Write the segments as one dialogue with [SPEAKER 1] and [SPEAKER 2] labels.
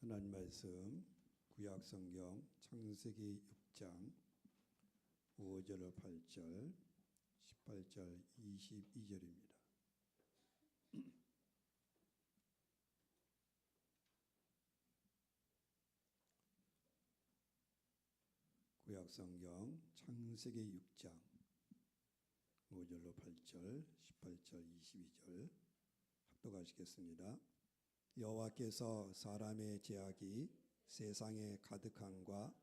[SPEAKER 1] 하나님 말씀 구약 성경 창세기 6장 5절 8절 18절 22절입니다. 구약 성경 창세기 6장 5절로 8절 18절 22절 합독하시겠습니다. 여호와께서 사람의 죄악이 세상에 가득함과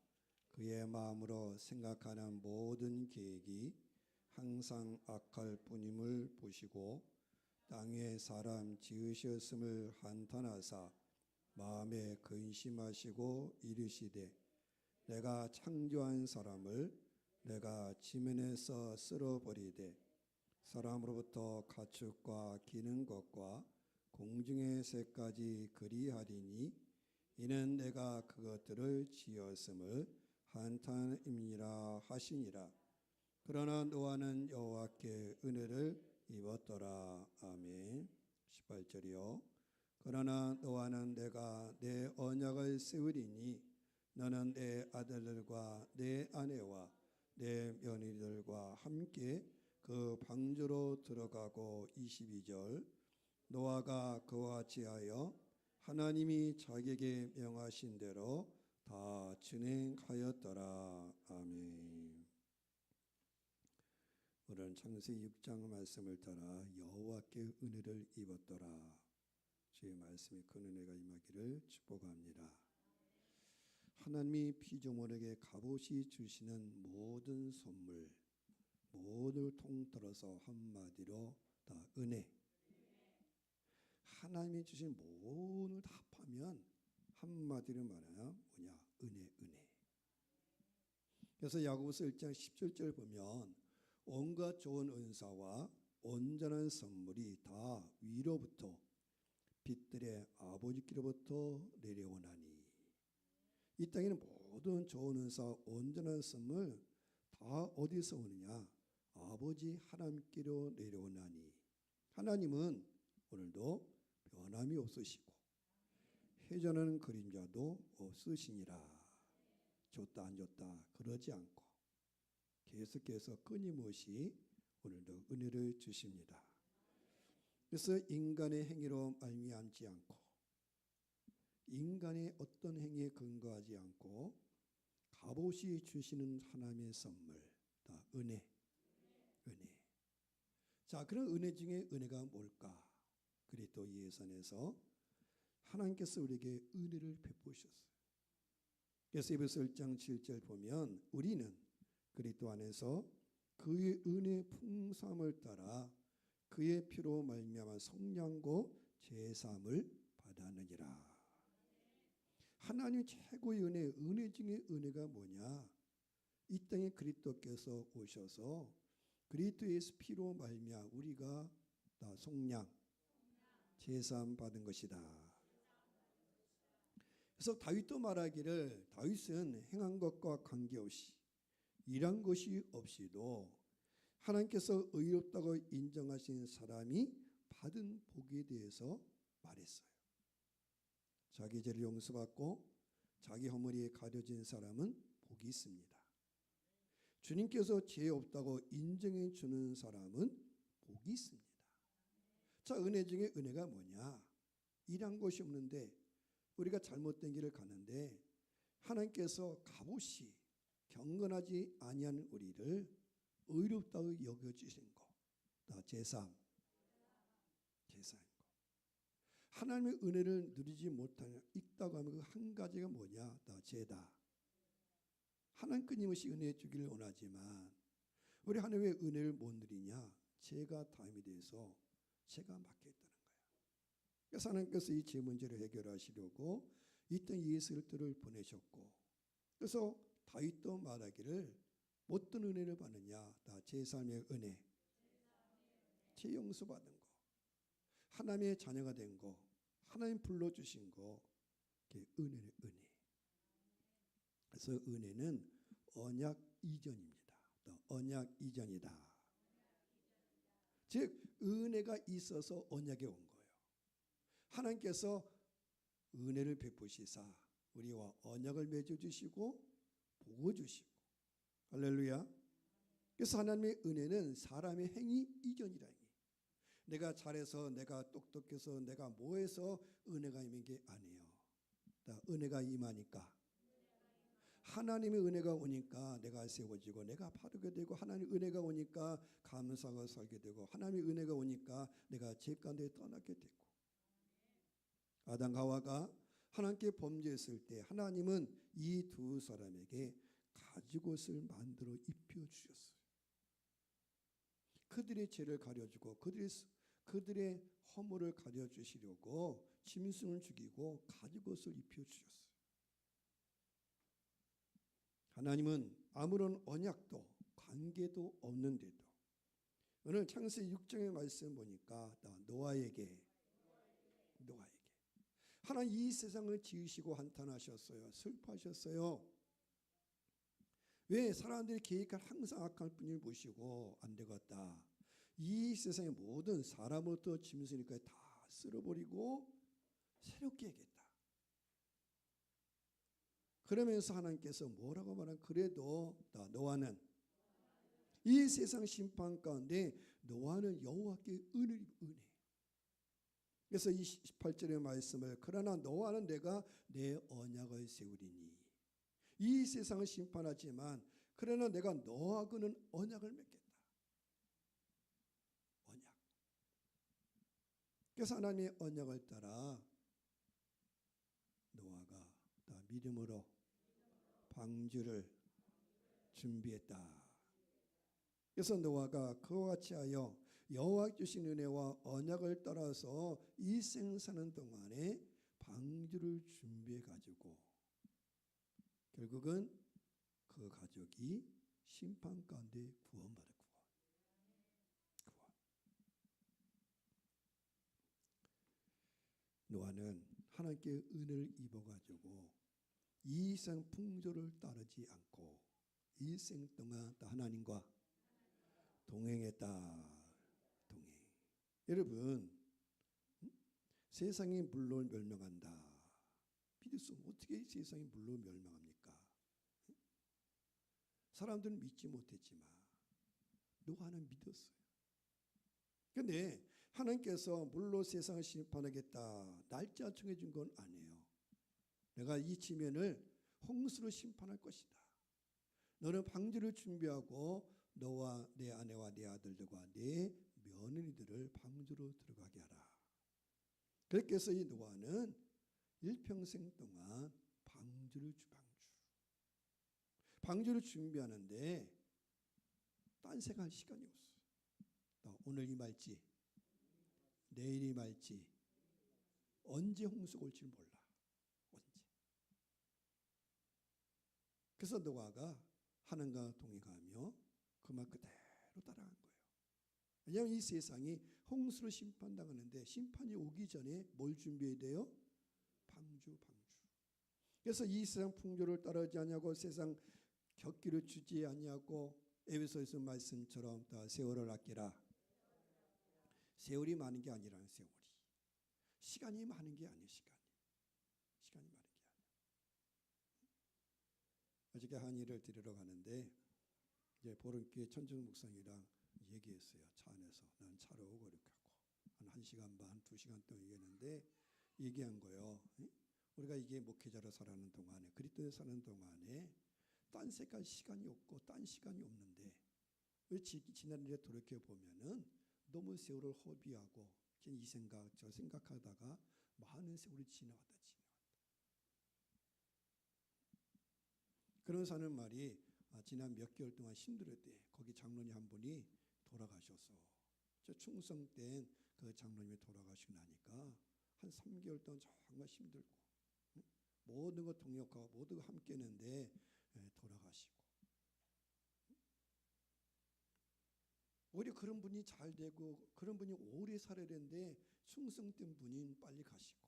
[SPEAKER 1] 그의 마음으로 생각하는 모든 계획이 항상 악할 뿐임을 보시고 땅 위에 사람 지으셨음을 한탄하사 마음에 근심하시고 이르시되 내가 창조한 사람을 내가 지면에서 쓸어버리되 사람으로부터 가축과 기는 것과 공중의 새까지 그리하리니 이는 내가 그것들을 지었음을 한탄임이라 하시니라. 그러나 노아는 여호와께 은혜를 입었더라. 아멘. 18절이요. 그러나 노아는 내가 내 언약을 세우리니 너는 내 아들들과 내 아내와 내 며느리들과 함께 그 방주로 들어가고 22절 노아가 그와 같이 하여 하나님이 자기에게 명하신 대로 다 진행하였더라. 아멘. 오늘은 창세기 6장 말씀을 따라 여호와께 은혜를 입었더라. 주의 말씀에 큰 은혜가 임하기를 축복합니다. 하나님이 피조물에게 값없이 주시는 모든 선물, 모두를 통틀어서 한마디로 다 은혜. 하나님이 주신 모든 다 합하면 한마디로 말하면 뭐냐? 은혜. 그래서 야고보서 1장 17절 보면 온갖 좋은 은사와 온전한 선물이 다 위로부터 빛들의 아버지께로부터 내려오나니 이 땅에는 모든 좋은 은사, 온전한 선물 다 어디서 오느냐? 아버지 하나님께로 내려오나니 하나님은 오늘도 변함이 없으시고 회전하는 그림자도 없으시니라. 줬다 안 줬다 그러지 않고 계속해서 끊임없이 오늘도 은혜를 주십니다. 그래서 인간의 행위로 말미암지 않고 인간의 어떤 행위에 근거하지 않고 값없이 주시는 하나님의 선물 다 은혜. 자, 그런 은혜 중에 은혜가 뭘까? 그리스도 예산에서 하나님께서 우리에게 은혜를 베푸셨어요. 그래서 에베소 1장 7절 보면 우리는 그리스도 안에서 그의 은혜 풍성함을 따라 그의 피로 말미암아 성량고 제사함을 받았느니라. 하나님 최고의 은혜 중에 은혜가 뭐냐? 이 땅에 그리스도께서 오셔서 그리스도의 피로 말미암아 우리가 다 속량 제사함 받은 것이다. 그래서 다윗도 말하기를 다윗은 행한 것과 관계없이 일한 것이 없이도 하나님께서 의롭다고 인정하신 사람이 받은 복에 대해서 말했어요. 자기 죄를 용서받고 자기 허물이 가려진 사람은 복이 있습니다. 주님께서 죄 없다고 인정해 주는 사람은 복이 있습니다. 자, 은혜 중에 은혜가 뭐냐? 일한 것이 없는데 우리가 잘못된 길을 가는데 하나님께서 값없이 경건하지 아니한 우리를 의롭다고 여겨주신 것, 다 제사인 것. 하나님의 은혜를 누리지 못하냐 있다고 하면 그 한 가지가 뭐냐? 다 죄다. 하나님 끊임없이 은혜 주기를 원하지만 우리 하나님의 은혜를 못 누리냐? 죄가 다음이 돼서 죄가 막혀있다는 거야. 그래서 하나님께서 이 죄 문제를 해결하시려고 이 땅에 예수 그리스도를 보내셨고 그래서 다윗도 말하기를 어떤 은혜를 받느냐? 다 제3의 은혜. 죄 용서받은 거. 하나님의 자녀가 된 거. 하나님 불러주신 거. 그게 은혜. 그래서 은혜는 언약 이전입니다. 또 언약 이전이다. 즉 은혜가 있어서 언약에 온 거예요. 하나님께서 은혜를 베푸시사 우리와 언약을 맺어 주시고 보호 주시고. 할렐루야. 그래서 하나님의 은혜는 사람의 행위 이견이라. 내가 잘해서, 내가 똑똑해서, 내가 뭐해서 은혜가 임한 게 아니에요. 은혜가 임하니까, 하나님의 은혜가 오니까 내가 세워지고 내가 바르게 되고, 하나님의 은혜가 오니까 감사하고 살게 되고, 하나님의 은혜가 오니까 내가 죄 가운데 떠나게 되고. 아담과 하와가 하나님께 범죄했을 때 하나님은 이 두 사람에게 가죽옷을 만들어 입혀 주셨어요. 그들의 죄를 가려주고 그들의 허물을 가려주시려고 짐승을 죽이고 가죽옷을 입혀 주셨어요. 하나님은 아무런 언약도 관계도 없는데도 오늘 창세기 6장의 말씀 보니까 노아에게 하나님 이 세상을 지으시고 한탄하셨어요. 슬퍼하셨어요. 왜? 사람들이 계획할 항상 악할 뿐을 보시고 안 되겠다. 이 세상의 모든 사람부터 짐승까지 다 쓸어버리고 새롭게 하겠다. 그러면서 하나님께서 뭐라고 말한? 그래도 노아는 이 세상 심판 가운데 노아는 여호와께 은혜. 그래서 이 18절의 말씀을, 그러나 노아는 내가 내 언약을 세우리니. 이 세상을 심판하지만 그러나 내가 너하고는 언약을 맺겠다. 언약. 그래서 하나님의 언약을 따라 노아가 다 믿음으로 방주를 준비했다. 그래서 노아가 그와 같이 하여 여호와 주신 은혜와 언약을 따라서 이 생 사는 동안에 방주를 준비해 가지고 결국은 그 가족이 심판 가운데 구원받을 구원. 노아는 하나님께 은혜를 입어가지고 이 생 풍조를 따르지 않고 이 생 동안 하나님과 동행했다. 여러분, 세상이 물로 멸망한다. 믿을 수 없는, 어떻게 세상이 물로 멸망합니까? 사람들은 믿지 못했지만 노아는 믿었어요. 그런데 하나님께서 물로 세상을 심판하겠다 날짜 정해준 건 아니에요. 내가 이 지면을 홍수로 심판할 것이다. 너는 방주를 준비하고 너와 내 아내와 내 아들들과 내 며느리들을 방주로 들어가게 하라. 그렇게 해서 이 노아는 일평생 동안 방주를 준비하는데 딴 생각할 시간이 없어요. 오늘 임할지 내일 임할지 언제 홍수가 올지 몰라. 언제. 그래서 노아가 하나님과 동행하며 그 말 그대로 따라간 거예요. 왜냐하면 이 세상이 홍수로 심판당하는데 심판이 오기 전에 뭘 준비해야 돼요? 방주. 그래서 이 세상 풍조를 따르지 아니하고 세상 격기를 주지 아니하고 에베소에서 말씀처럼 다 세월을 아끼라. 세월이 많은 게 아니라는 세월이. 시간이 많은 게 아니에요. 시간이 많은 게 아니에요. 어저께 한의를 드리러 가는데 이제 보름교회 천정 목사님이랑 얘기했어요. 차 안에서. 난 차로 오고 이렇게 하고 한 1시간 반, 2시간 동안 얘기했는데 얘기한 거예요. 우리가 이게 목회자로 살아가는 동안에 그리스도에 사는 동안에 딴 생각할 시간이 없고 딴 시간이 없는데 왜 지난 일에 돌이켜 보면은 너무 세월을 허비하고 이 생각 저 생각하다가 많은 세월이 지나갔다. 그런 사는 말이 지난 몇 개월 동안 힘들었대. 거기 장로님 한 분이 돌아가셔서 저 충성된 그 장로님이 돌아가시고 나니까 한 3개월 동안 정말 힘들고 모든 거 동역하고 모두가 함께 했는데 돌아가시고 오히려 그런 분이 잘 되고 그런 분이 오래 살아야 되는데 충성된 분이 빨리 가시고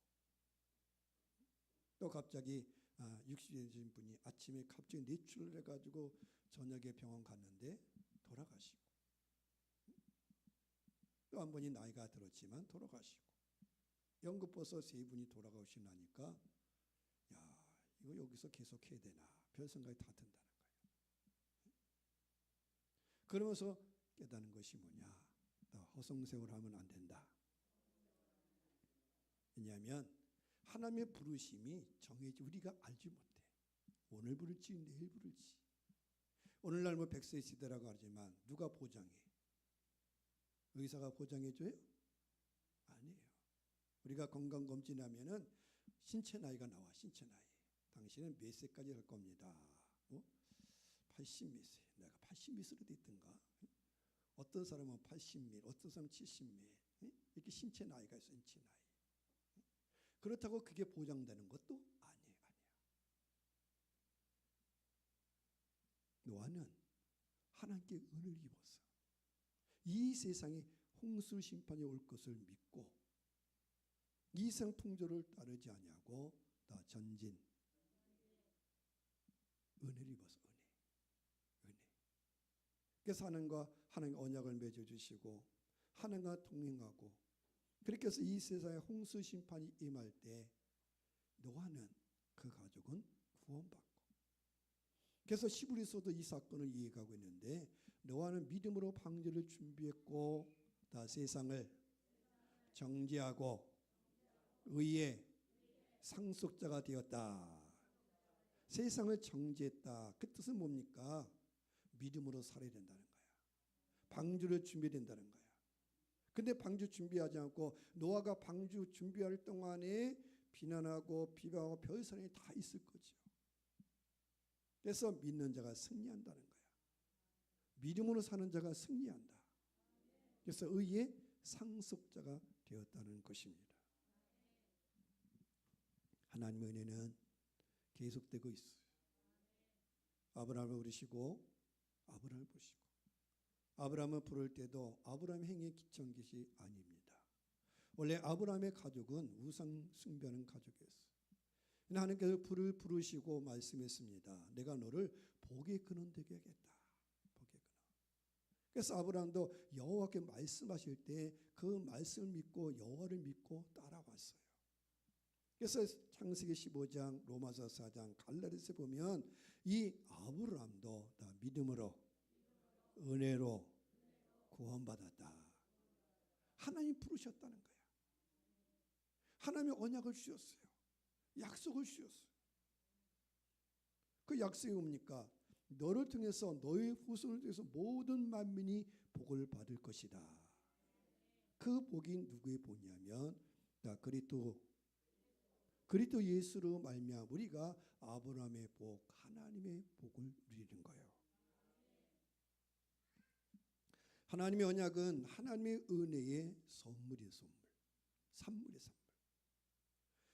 [SPEAKER 1] 또 갑자기 60대 되신 분이 아침에 갑자기 뇌출을 해가지고 저녁에 병원 갔는데 돌아가시고 또 한 분이 나이가 들었지만 돌아가시고 연극버섯 3분이 돌아가시고 나니까 야 이거 여기서 계속 해야 되나 별 생각이 다 든다는 거예요. 그러면서 깨닫는 것이 뭐냐? 허송세월 하면 안 된다. 왜냐하면 하나님의 부르심이 정해지 우리가 알지 못해. 오늘 부를지 내일 부를지. 오늘날 뭐 100세 시대라고 하지만 누가 보장해? 의사가 보장해줘요? 아니에요. 우리가 건강검진하면은 신체 나이가 나와. 신체 나이. 당신은 몇 세까지 할 겁니다. 80 몇 세. 내가 80 몇으로 돼 있던가. 어떤 사람은 80 몇, 어떤 사람은 70 몇. 이렇게 신체 나이가 있어. 신체 나이. 그렇다고 그게 보장되는 것도 아니에요. 노아는 하나님께 은혜를 입어서 이 세상에 홍수 심판이 올 것을 믿고 이상 통조를 따르지 아니하고 다 전진 은혜를 입어서 은혜. 그래서 하나님과 언약을 맺어주시고 하나님과 동행하고 그렇게 해서 이 세상에 홍수 심판이 임할 때 노아는 그 가족은 구원받고 그래서 시브리서도 이 사건을 이해가고 있는데 노아는 믿음으로 방주를 준비했고 다 세상을 정죄하고 의의 상속자가 되었다. 세상을 정죄했다. 그 뜻은 뭡니까? 믿음으로 살아야 된다는 거야. 방주를 준비된다는 거야. 근데 방주 준비하지 않고 노아가 방주 준비할 동안에 비난하고 비방하고 별사람이 다 있을 거죠. 그래서 믿는 자가 승리한다는 거야. 믿음으로 사는 자가 승리한다. 그래서 의의 상속자가 되었다는 것입니다. 하나님의 은혜는 계속되고 있어요. 아브라함을 부르시고 아브라함을 보시고 아브라함을 부를 때도 아브라함 행위에 기초한 것이 아닙니다. 원래 아브라함의 가족은 우상 숭배하는 가족이었어요. 하나님께서 불을 부르시고 말씀했습니다. 내가 너를 복의 근원 되게 하겠다. 복의 근원. 그래서 아브라함도 여호와께 말씀하실 때 그 말씀을 믿고 여호와를 믿고 따라왔어요. 그래서 창세기 15장, 로마서 4장, 갈라디아서 보면 이 아브라함도 다 믿음으로 은혜로 구원받았다. 하나님 부르셨다는 거야. 하나님의 언약을 주셨어요. 약속을 주셨어요. 그 약속이 뭡니까? 너를 통해서 너의 후손을 통해서 모든 만민이 복을 받을 것이다. 그 복이 누구의 복이냐면 그리스도 예수로 말미암아 우리가 아브라함의 복, 하나님의 복을 누리는 거예요. 하나님의 언약은 하나님의 은혜의 선물이에요. 산물의 선물.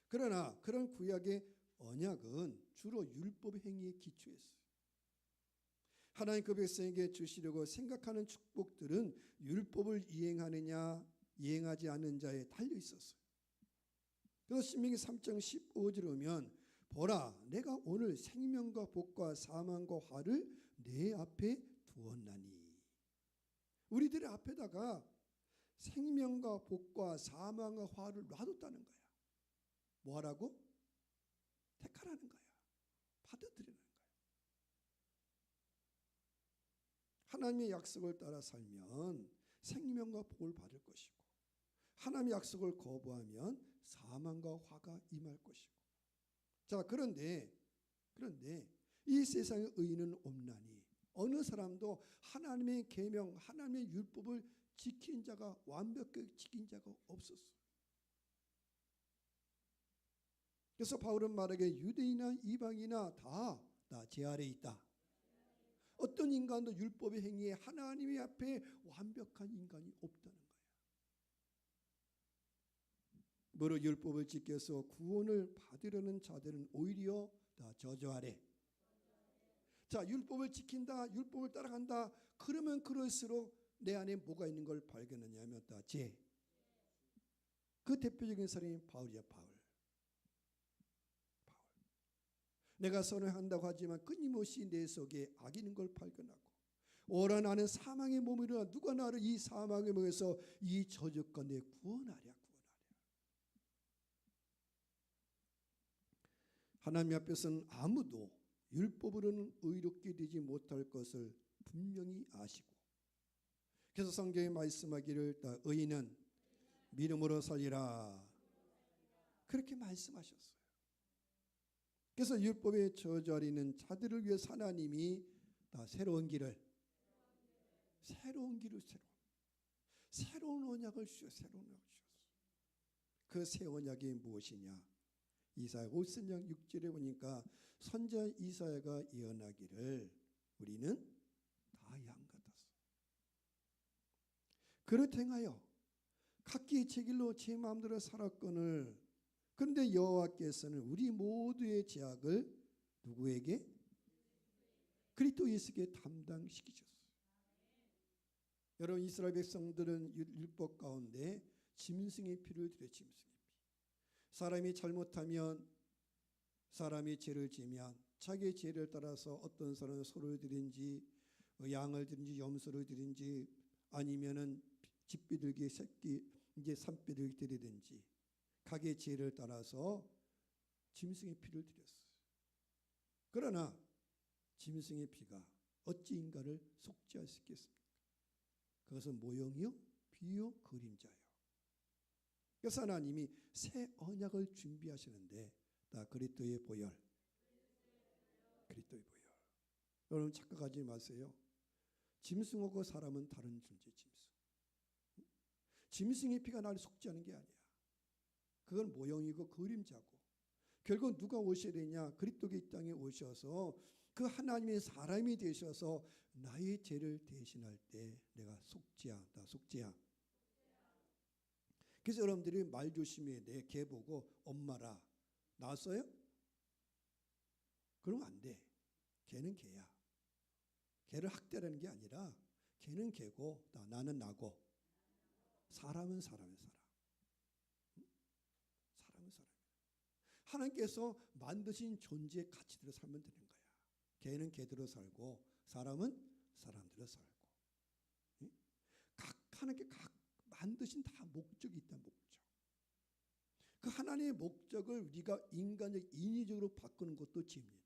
[SPEAKER 1] 그러나 그런 구약의 언약은 주로 율법 행위에 기초했어요. 하나님 그 백성에게 주시려고 생각하는 축복들은 율법을 이행하느냐 이행하지 않는 자에 달려 있었어요. 그래서 신명기 3장 15절에 오면 보라 내가 오늘 생명과 복과 사망과 화를 내 앞에 두었나니 우리들의 앞에다가 생명과 복과 사망과 화를 놔뒀다는 거야. 뭐 하라고? 택하라는 거야. 받아들이는 거야. 하나님의 약속을 따라 살면 생명과 복을 받을 것이고 하나님의 약속을 거부하면 사망과 화가 임할 것이고 자 그런데 이 세상의 의인은 없나니 어느 사람도 하나님의 계명 하나님의 율법을 지킨 자가 완벽하게 지킨 자가 없었어요. 그래서 바울은 말하기에 유대인이나 이방이나 다 제 아래에 있다. 어떤 인간도 율법의 행위에 하나님의 앞에 완벽한 인간이 없다는 거예요. 무릇 율법을 지켜서 구원을 받으려는 자들은 오히려 다 저주 아래. 자, 율법을 지킨다, 율법을 따라간다. 그러면 그럴수록 내 안에 뭐가 있는 걸 발견하냐면 다 죄. 그 대표적인 사람이 바울이야, 바울. 내가 선언한다고 하지만 끊임없이 내 속에 악이 있는 걸 발견하고 오라 나는 사망의 몸이라 누가 나를 이 사망의 몸에서 이 저주 가운데 구원하랴. 하나님 앞에서는 아무도 율법으로는 의롭게 되지 못할 것을 분명히 아시고, 그래서 성경에 말씀하기를 의인은 믿음으로 살리라 그렇게 말씀하셨어요. 그래서 율법의 저자리는 자들을 위해서 하나님이 다 새로운 언약을 주셨어요. 그 새 언약이 무엇이냐? 이사야 50장 6절에 보니까 선지자 이사야가 예언하기를 우리는 다 양 같았어. 그렇다 행하여 각기 제 길로 제 마음대로 살았거늘, 그런데 여호와께서는 우리 모두의 죄악을 누구에게? 그리스도 예수께 담당시키셨어요. 여러분, 이스라엘 백성들은 율법 가운데 짐승의 피를 드려, 짐승의 피. 사람이 잘못하면, 사람이 죄를 지면 자기의 죄를 따라서 어떤 사람은 소를 드린지 양을 드린지 염소를 드린지 아니면은 집비둘기 새끼 이제 산비둘기 드리든지 각의 죄를 따라서 짐승의 피를 드렸어요. 그러나 짐승의 피가 어찌 인간을 속죄할 수 있겠습니까? 그것은 모형이요 비요 그림자요. 그래서 하나님이 새 언약을 준비하시는데 다 그리스도의 보혈. 여러분 착각하지 마세요. 짐승하고 사람은 다른 존재. 짐승의 피가 나를 속죄하는 게 아니야. 그건 모형이고 그림자고, 결국 누가 오셔야 되냐? 그리스도가 이 땅에 오셔서 그 하나님의 사람이 되셔서 나의 죄를 대신할 때 내가 속죄한다. 그래서 여러분들이 말 조심해야 돼. 개 보고 엄마라 낳았어요? 그러면 안 돼. 개는 개야. 개를 학대하는 게 아니라 개는 개고 나는 나고 사람은 사람이야. 사람은 사람이야. 하나님께서 만드신 존재의 가치대로 살면 되는 거야. 개는 개대로 살고 사람은 사람대로 살고. 하나님께 각 만드신 다 목적이 있다. 목적. 그 하나님의 목적을 우리가 인간적 인위적으로 바꾸는 것도 죄입니다.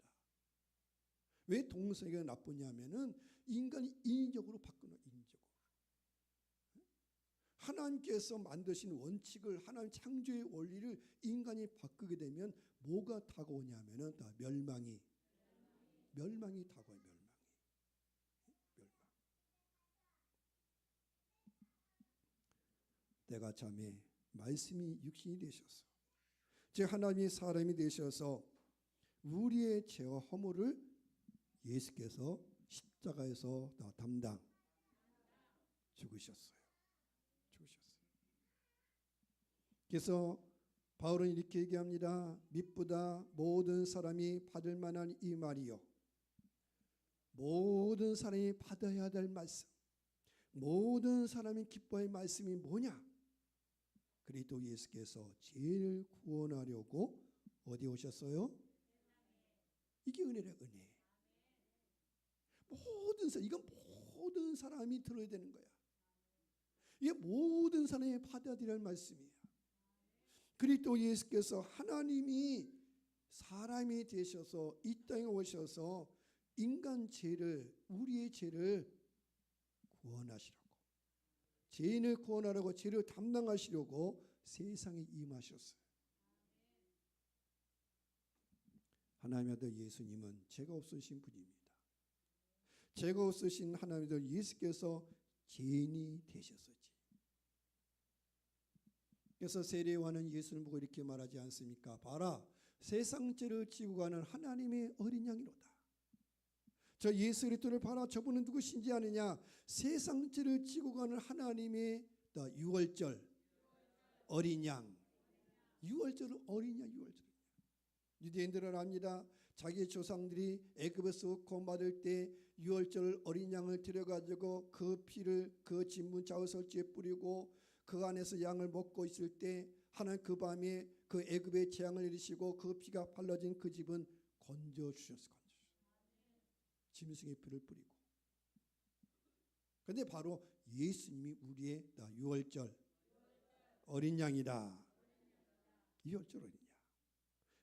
[SPEAKER 1] 왜 동성애가 나쁘냐면은 인간이 인위적으로 바꾸는 인위적으로. 하나님께서 만드신 원칙을, 하나님 창조의 원리를 인간이 바꾸게 되면 뭐가 다가오냐면은 다 멸망이 다가와요. 멸망. 때가 참에 말씀이 육신이 되셔서, 즉 하나님이 사람이 되셔서 우리의 죄와 허물을 예수께서 십자가에서 다 담당 죽으셨어요. 그래서 바울은 이렇게 얘기합니다. mit보다 모든 사람이 받을 만한 이 말이요, 모든 사람이 받아야 될 말씀, 모든 사람이 기뻐할 말씀이 뭐냐? 그리스도 예수께서 죄를 구원하려고 어디 오셨어요? 이게 은혜래, 은혜. 이건 모든 사람이 들어야 되는 거야. 이게 모든 사람이 받아들여야 할 말씀이에요. 그리스도 예수께서 하나님이 사람이 되셔서 이 땅에 오셔서 인간 죄를, 우리의 죄를 구원하시라고, 죄인을 구원하라고, 죄를 담당하시려고 세상에 임하셨어요. 하나님의 아들 예수님은 죄가 없으신 분입니다. 죄가 없으신 하나님의 아들 예수께서 죄인이 되셨었지. 그래서 세례요한은 예수를 보고 이렇게 말하지 않습니까? 봐라, 세상 죄를 지고 가는 하나님의 어린 양이로다. 저 예수 그리스도를 봐라, 저분은 누구신지 아느냐? 세상 죄를 지고 가는 하나님의 유월절 어린 양. 유월절은 어린 양, 유월절. 유대인들은 압니다. 자기 조상들이 애굽에서 구원받을 때 유월절 어린 양을 들여가지고 그 피를 그 진문 좌우설지에 뿌리고 그 안에서 양을 먹고 있을 때 하나님 그 밤에 그 애굽의 재앙을 내리시고 그 피가 발라진 그 집은 건져 주셨어요. 짐승의 피를 뿌리고. 그런데 바로 예수님이 우리의 유월절 어린 양이다. 유월절 어린 양.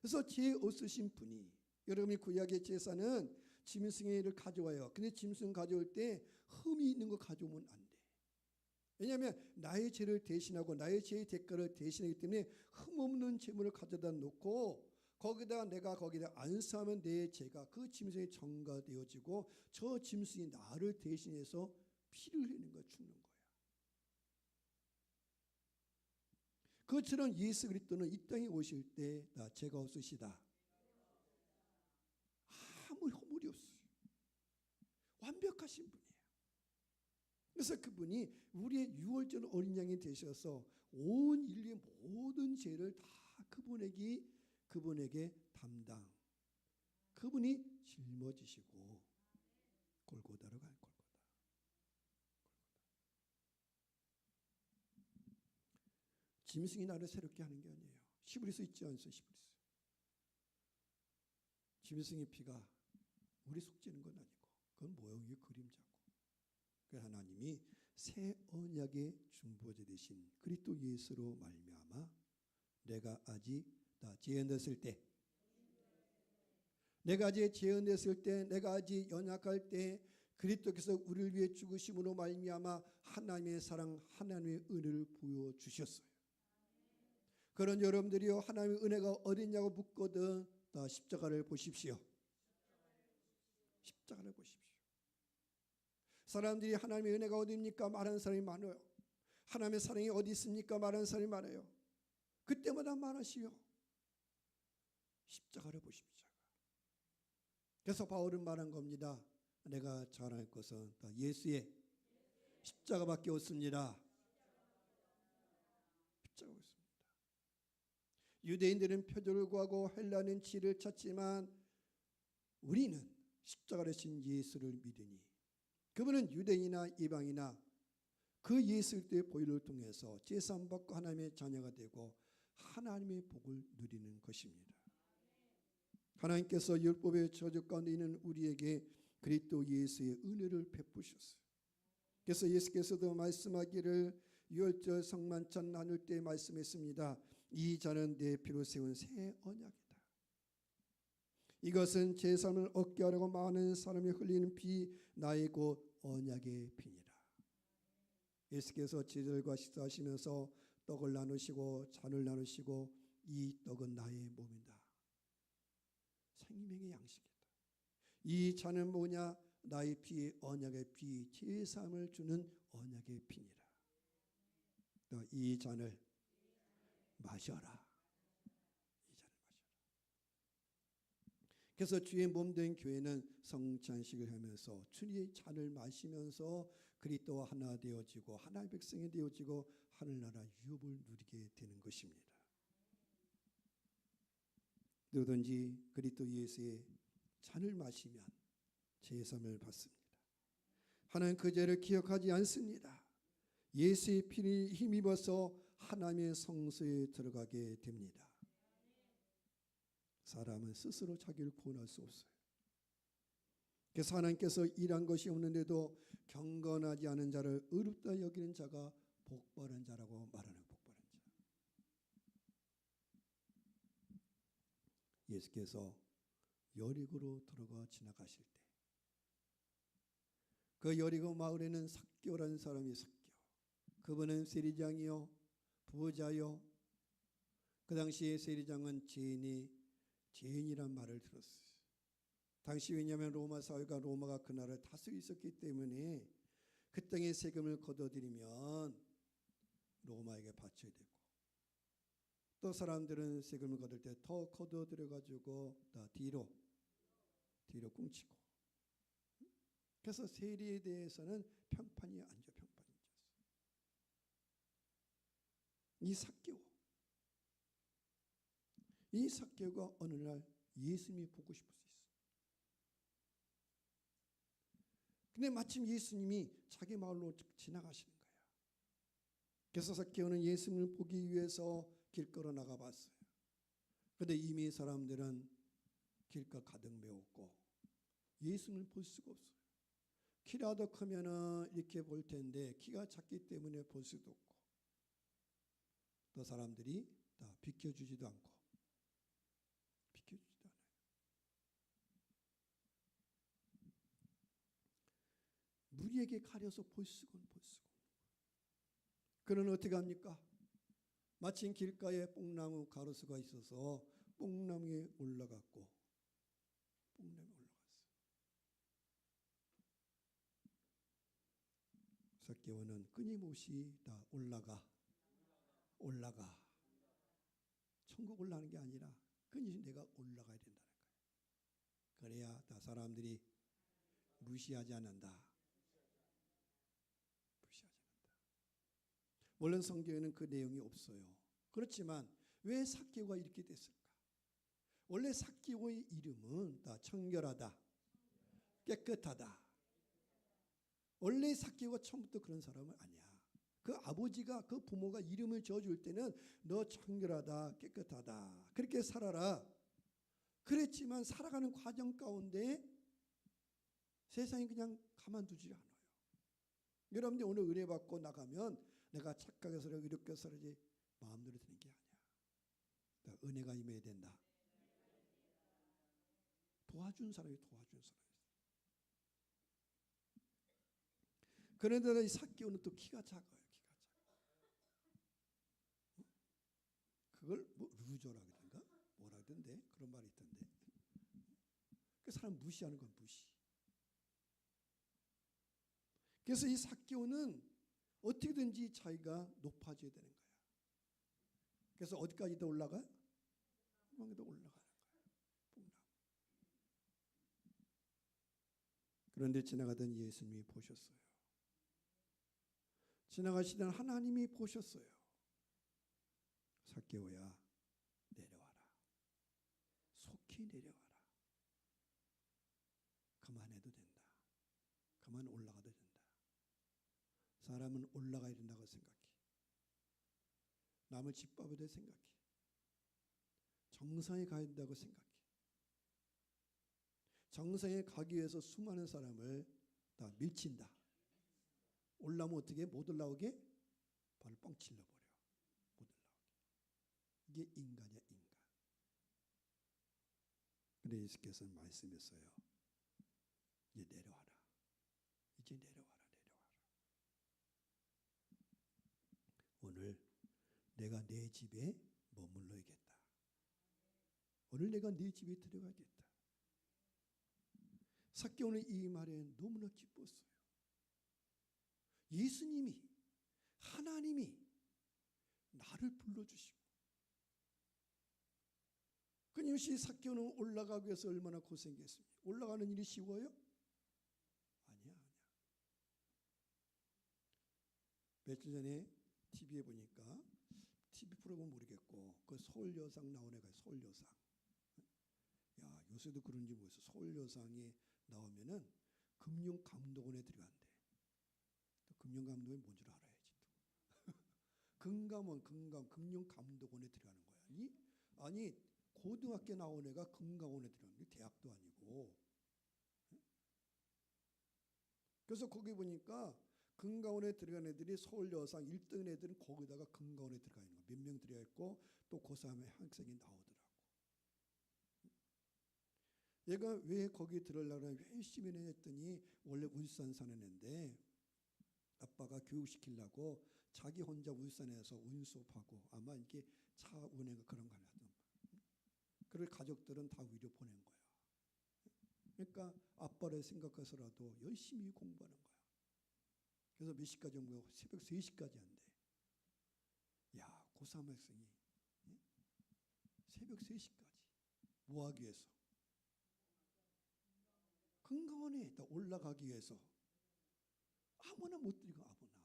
[SPEAKER 1] 그래서 죄 없으신 분이, 여러분이 구약의 제사는 짐승을 가져와요. 근데 짐승 가져올 때 흠이 있는 거 가져오면 안 돼. 왜냐하면 나의 죄를 대신하고 나의 죄의 대가를 대신하기 때문에 흠 없는 제물을 가져다 놓고 내가 거기다 안수하면 내 죄가 그 짐승에 전가되어지고 저 짐승이 나를 대신해서 피를 흘리는 거야, 죽는 거야. 그것처럼 예수 그리스도는 이 땅에 오실 때 나 죄가 없으시다. 아무 허물이 없어요. 완벽하신 분이에요. 그래서 그분이 우리의 유월절 어린 양이 되셔서 온 인류의 모든 죄를 다 그분에게 담당. 그분이 짊어지시고 골고다로 간 골고다. 짐승이 나를 새롭게 하는 게 아니에요. 히브리서 있지 않습니까? 히브리서. 짐승의 피가 우리 속죄는 건 아니고 그건 모형의 그림자고. 그 하나님이 새 언약의 중보자 되신 그리스도 예수로 말미암아 내가 아직 재현됐을 때, 내가 아직 재현됐을 때, 내가 아직 연약할 때 그리스도께서 우리를 위해 죽으심으로 말미암아 하나님의 사랑, 하나님의 은혜를 부여 주셨어요. 그런 여러분들이요, 하나님의 은혜가 어딨냐고 묻거든 십자가를 보십시오. 십자가를 보십시오. 사람들이 하나님의 은혜가 어디입니까? 말하는 사람이 많아요. 하나님의 사랑이 어디 있습니까? 말하는 사람이 많아요. 그때마다 말하시오. 십자가를 보십시오. 그래서 바울은 말한 겁니다. 내가 자랑할 것은 예수의 십자가밖에 없습니다. 십자가가 없습니다. 유대인들은 표적을 구하고 헬라는 지를 찾지만 우리는 십자가를 진 예수를 믿으니 그분은 유대인이나 이방이나 그 예수 그리스도의 보혈을 통해서 제사함 받고 하나님의 자녀가 되고 하나님의 복을 누리는 것입니다. 하나님께서 율법의 저주 가운데 있는 우리에게 그리스도 예수의 은혜를 베푸셨어요. 그래서 예수께서도 말씀하기를 유월절 성만찬 나눌 때 말씀했습니다. 이 잔은 내 피로 세운 새 언약이다. 이것은 제사함을 얻게 하려고 많은 사람이 흘리는 피, 나의 곧 언약의 피니라. 예수께서 제자들과 식사하시면서 떡을 나누시고 잔을 나누시고 이 떡은 나의 몸이다. 생명의 양식이다. 이 잔은 뭐냐? 나의 피, 언약의 피, 제사함을 주는 언약의 피니라. 또 이 잔을 마셔라. 이 잔을 마셔라. 그래서 주의 몸된 교회는 성찬식을 하면서 주의 잔을 마시면서 그리스도와 하나 되어지고 하나님의 백성이 되어지고 하늘나라 유업을 누리게 되는 것입니다. 누구든지 그리스도 예수의 잔을 마시면 제사함을 받습니다. 하나님 그 죄를 기억하지 않습니다. 예수의 피를 힘입어서 하나님의 성소에 들어가게 됩니다. 사람은 스스로 자기를 구원할 수 없어요. 그래서 하나님께서 일한 것이 없는데도 경건하지 않은 자를 의롭다 여기는 자가 복받은 자라고 말하는 복받은 자. 예수께서 여리고로 들어가 지나가실 때 그 여리고 마을에는 삭개오라는 사람이 삭개오. 그분은 세리장이요 부자요. 그 당시에 세리장은 죄인이란 말을 들었어요. 당시 왜냐하면 로마 사회가 로마가 그 나라를 다스리고 있었기 때문에 그 땅의 세금을 걷어들이면 로마에게 바쳐야 되고 또 사람들은 세금을 걷을 때 더 걷어들여 가지고 다 뒤로 꿍치고 그래서 세리에 대해서는 평판이 안 좋아. 평판이 안 좋았어요. 이 삭개오가 어느 날 예수님이 보고 싶을 수 있어요. 근데 마침 예수님이 자기 마을로 지나가시는 거예요. 그래서 삭개오는 예수님을 보기 위해서 길거리 나가봤어요. 그런데 이미 사람들은 길가 가득 메웠고 예수님을 볼 수가 없어요. 키라도 크면은 이렇게 볼 텐데 키가 작기 때문에 볼 수도 없고 또 사람들이 다 비켜주지도 않고 우리에게 가려서 볼수건. 그는 어떻게 합니까? 마침 길가에 뽕나무 가로수가 있어서 뽕나무에 올라갔고 뽕나무에 올라갔어요. 삭개오는 끊임없이 다 올라가. 천국 올라가는 게 아니라 끊임없이 내가 올라가야 된다는 거예요. 그래야 다 사람들이 무시하지 않는다. 물론 성경에는 그 내용이 없어요. 그렇지만 왜 삭개오가 이렇게 됐을까? 원래 삭개오의 이름은 다 청결하다, 깨끗하다. 원래 삭개오가 처음부터 그런 사람은 아니야. 그 아버지가, 그 부모가 이름을 지어줄 때는 너 청결하다, 깨끗하다, 그렇게 살아라 그랬지만 살아가는 과정 가운데 세상이 그냥 가만두지 않아요. 여러분들 오늘 은혜 받고 나가면 내가 착하게 살아 이렇게 살아야지 마음대로 되는 게 아니야. 은혜가 임해야 된다. 도와준 사람이 도와준 사람이. 그런데 이 삭개오는 또 키가 작아요. 그걸 뭐 루저라고 하던가 뭐라 하던데 그런 말이 있던데. 그 사람 무시하는 건 무시. 그래서 이 삭개오는 어떻게든지 자기가 높아져야 되는 거야. 그래서 어디까지 더 올라가? 뽕나무에도 올라가는 거야. 뽕나무. 그런데 지나가던 예수님이 보셨어요. 지나가시던 하나님이 보셨어요. 삭개오야, 내려와라. 속히 내려와라. 그만해도 된다. 그만 올라가도 된다. 사람은 올라가야 된다고 생각해. 남을 짓밟아도 생각해. 정상에 가야 된다고 생각해. 정상에 가기 위해서 수많은 사람을 다 밀친다. 올라오면 어떻게 못 올라오게? 발을 뻥 찔러버려. 못 올라오게. 이게 인간이야, 인간. 근데 예수께서는 말씀했어요. 이제 내려와라. 이제 내려와라. 오늘 내가 내 집에 머물러야겠다. 오늘 내가 네 집에 들어가겠다. 삭개오는 이 말에 너무나 기뻤어요. 예수님이, 하나님이 나를 불러주시고 끊임없이 삭개오는 올라가기 위해서 얼마나 고생했습니까? 올라가는 일이 쉬워요? 아니야. 며칠 전에 TV에 보니까 TV 프로그램 모르겠고 그 서울여상 나온 애가 서울여상. 야, 요새도 그런지 모르겠어. 서울여상에 나오면은 금융감독원에 들어간대. 또 금융감독원이 뭔 줄 알아야지 또. 금융감독원에 들어가는 거야. 아니 고등학교 나온 애가 금감원에 들어가는 게 대학도 아니고. 그래서 거기 보니까 금강원에 들어간 애들이 서울여상 1등 애들은 거기다가 금강원에 들어가 있는 거 몇 명 들어가 있고 또 고3의 학생이 나오더라고. 얘가 왜 거기 들어가려고 왜 열심히 했더니 원래 울산 사는 애인데 아빠가 교육시키려고 자기 혼자 울산에서 운수업하고 아마 이렇게 차 운행가 그런 거 하나. 그럴 가족들은 다 위로 보낸 거야. 그러니까 아빠를 생각해서라도 열심히 공부하는 거야. 그래서 몇 시까지 온 거야? 새벽 3시까지 한대. 야, 고3 학생이 새벽 3시까지 뭐 하기 위해서? 금강원에 딱 올라가기 위해서. 아무나 못 들고 아무나.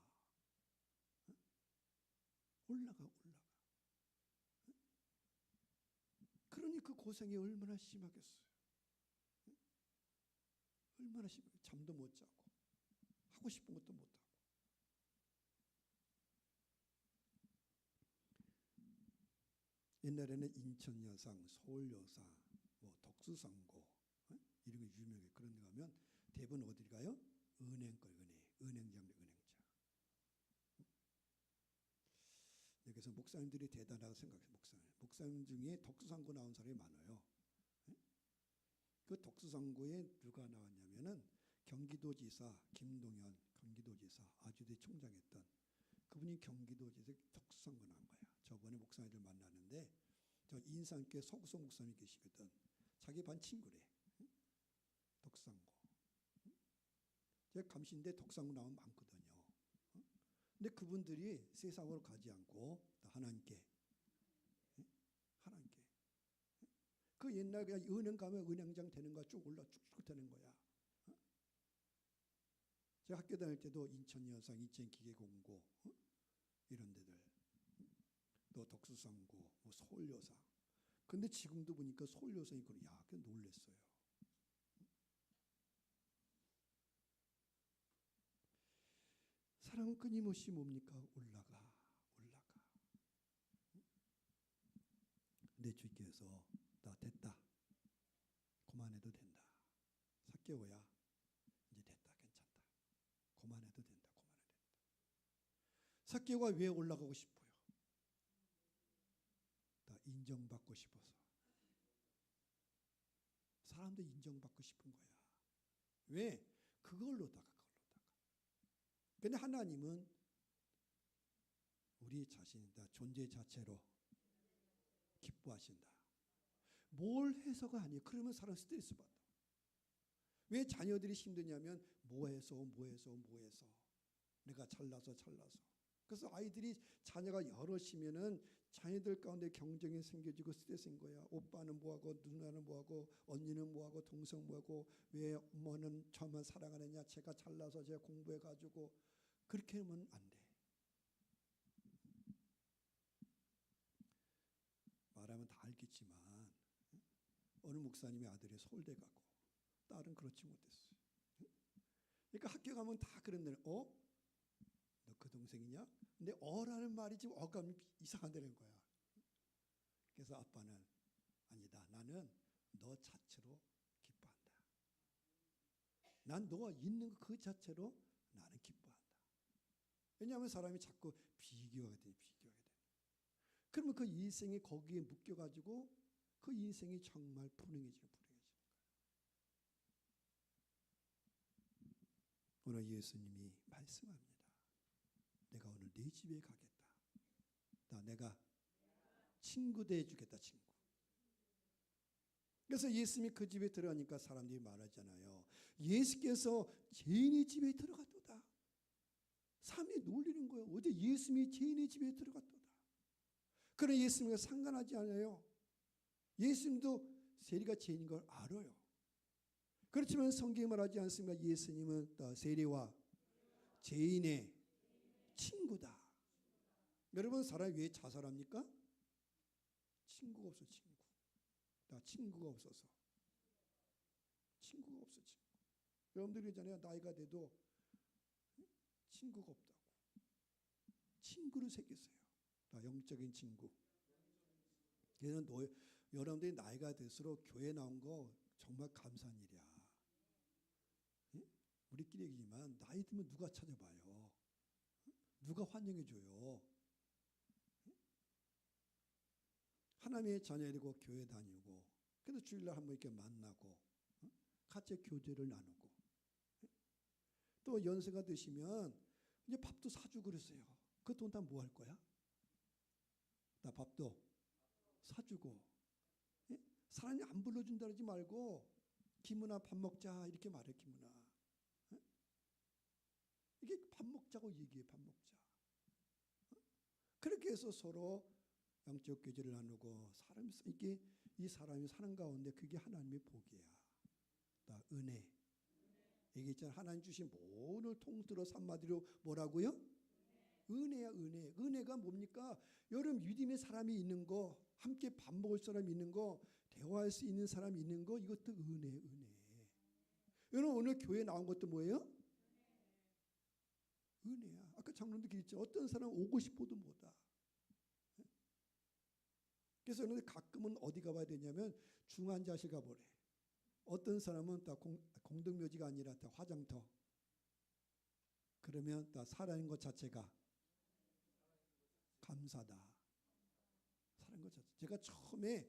[SPEAKER 1] 올라가. 그러니 그 고생이 얼마나 심하겠어요. 얼마나 심하게 잠도 못 자고 하고 싶은 것도 못 하고. 옛날에는 인천여상, 서울여상, 뭐 덕수상고 이런 게 유명해. 그런 데 가면 대부분 어디 가요? 은행장. 여기서 목사님들이 대단하다고 생각해요. 목사님 중에 덕수상고 나온 사람이 많아요. 그 덕수상고에 누가 나왔냐면은 경기도지사 김동연 경기도지사 아주대 총장했던 그분이 경기도지사 덕수성고 나온 거야. 저번에 목사님들 만나는데 저 인상교회 서구성 목사님 계시거든. 자기 반 친구래. 덕수성고. 제가 감시인데 덕수성고 나오면 많거든요. 근데 그분들이 세상으로 가지 않고 하나님께 그 옛날 그냥 은행 가면 은행장 되는 거야. 쭉 올라 쭉쭉 되는 거야. 제가 학교 다닐 때도 인천여상, 인천기계공고 이런 데들 또 덕수성고, 뭐 서울여상. 근데 지금도 보니까 서울여상이 그래. 야, 그 놀랬어요. 사랑은 끊임없이 뭡니까? 올라가. 근데 주께서 나 됐다. 그만해도 된다. 삭개오야 이제 됐다. 괜찮다. 그만해도 된다. 삭개오가 왜 올라가고 싶어요? 나 인정받고 싶어서. 사람들 인정받고 싶은 거야. 왜? 그걸로다가. 근데 하나님은 우리 자신, 존재 자체로 기뻐하신다. 뭘 해서가 아니에요. 그러면 사람 스트레스 받아. 왜 자녀들이 힘드냐면 뭐해서 내가 잘나서. 그래서 아이들이 자녀가 여럿이면은 자녀들 가운데 경쟁이 생겨지고 스트레스인 거야. 오빠는 뭐하고 누나는 뭐하고 언니는 뭐하고 동생 뭐하고 왜 엄마는 저만 사랑하느냐. 제가 잘나서 제가 공부해가지고 그렇게 하면 안 돼. 말하면 다 알겠지만 어느 목사님의 아들이 서울대 가고 딸은 그렇지 못했어요. 그러니까 학교 가면 다 그런데 너 그 동생이냐? 근데 어라는 말이 지금 어감이 이상하다는 거야. 그래서 아빠는 아니다. 나는 너 자체로 기뻐한다. 난 너가 있는 그 자체로 나는 기뻐한다. 왜냐하면 사람이 자꾸 비교가 돼. 그러면 그 인생이 거기에 묶여가지고 그 인생이 정말 불행해지는 거예요. 오늘 예수님이 말씀합니다. 내가 오늘 네 집에 가겠다. 내가 친구 대해주겠다. 친구. 그래서 예수님이 그 집에 들어가니까 사람들이 말하잖아요. 예수께서 죄인의 집에 들어갔도다. 사람들이 놀리는 거예요. 어제 예수님이 죄인의 집에 들어갔도다. 그러나 예수님과 상관하지 않아요. 예수님도 세리가 죄인인 걸 알아요. 그렇지만 성경이 말하지 않습니까? 예수님은 세리와 죄인의 친구다. 여러분 사람이 왜 자살합니까? 친구가 없어. 친구가 없어서. 여러분들이 그러잖아요. 나이가 돼도 친구가 없다고. 친구를 새겼어요. 영적인 친구. 그래서 여러분들이 나이가 들수록 교회 나온 거 정말 감사한 일이야. 우리끼리 얘기지만 나이 들면 누가 찾아봐요? 누가 환영해줘요? 하나님의 자녀이고 교회 다니고 그래서 주일날 한번 이렇게 만나고 같이 교제를 나누고 또 연세가 드시면 이제 밥도 사주고 그랬어요. 그 돈 다 뭐 할 거야? 나 밥도 사주고. 사람이 안 불러준다 그러지 말고 김은아 밥 먹자 이렇게 말해. 김은아 이게 밥 먹자고 얘기해. 밥 먹자. 그렇게 해서 서로 영적 교제를 나누고 이게 이 사람이 사는 가운데 그게 하나님의 복이야. 은혜. 얘기했잖아. 하나님 주신 모든 통틀어서 한마디로 뭐라고요? 은혜야. 은혜가 뭡니까? 여러분 믿음의 사람이 있는 거, 함께 밥 먹을 사람이 있는 거, 대화할 수 있는 사람이 있는 거, 이것도 은혜. 여러분 오늘 교회 나온 것도 뭐예요? 은혜야. 아까 장로도 그랬죠. 어떤 사람은 오고 싶어도 못 와. 그래서 여러분 가끔은 어디 가봐야 되냐면 중환자실 가보래. 어떤 사람은 다 공동묘지가 아니라 다 화장터. 그러면 다 살아있는 것 자체가 감사다. 살아있는 것 자체. 제가 처음에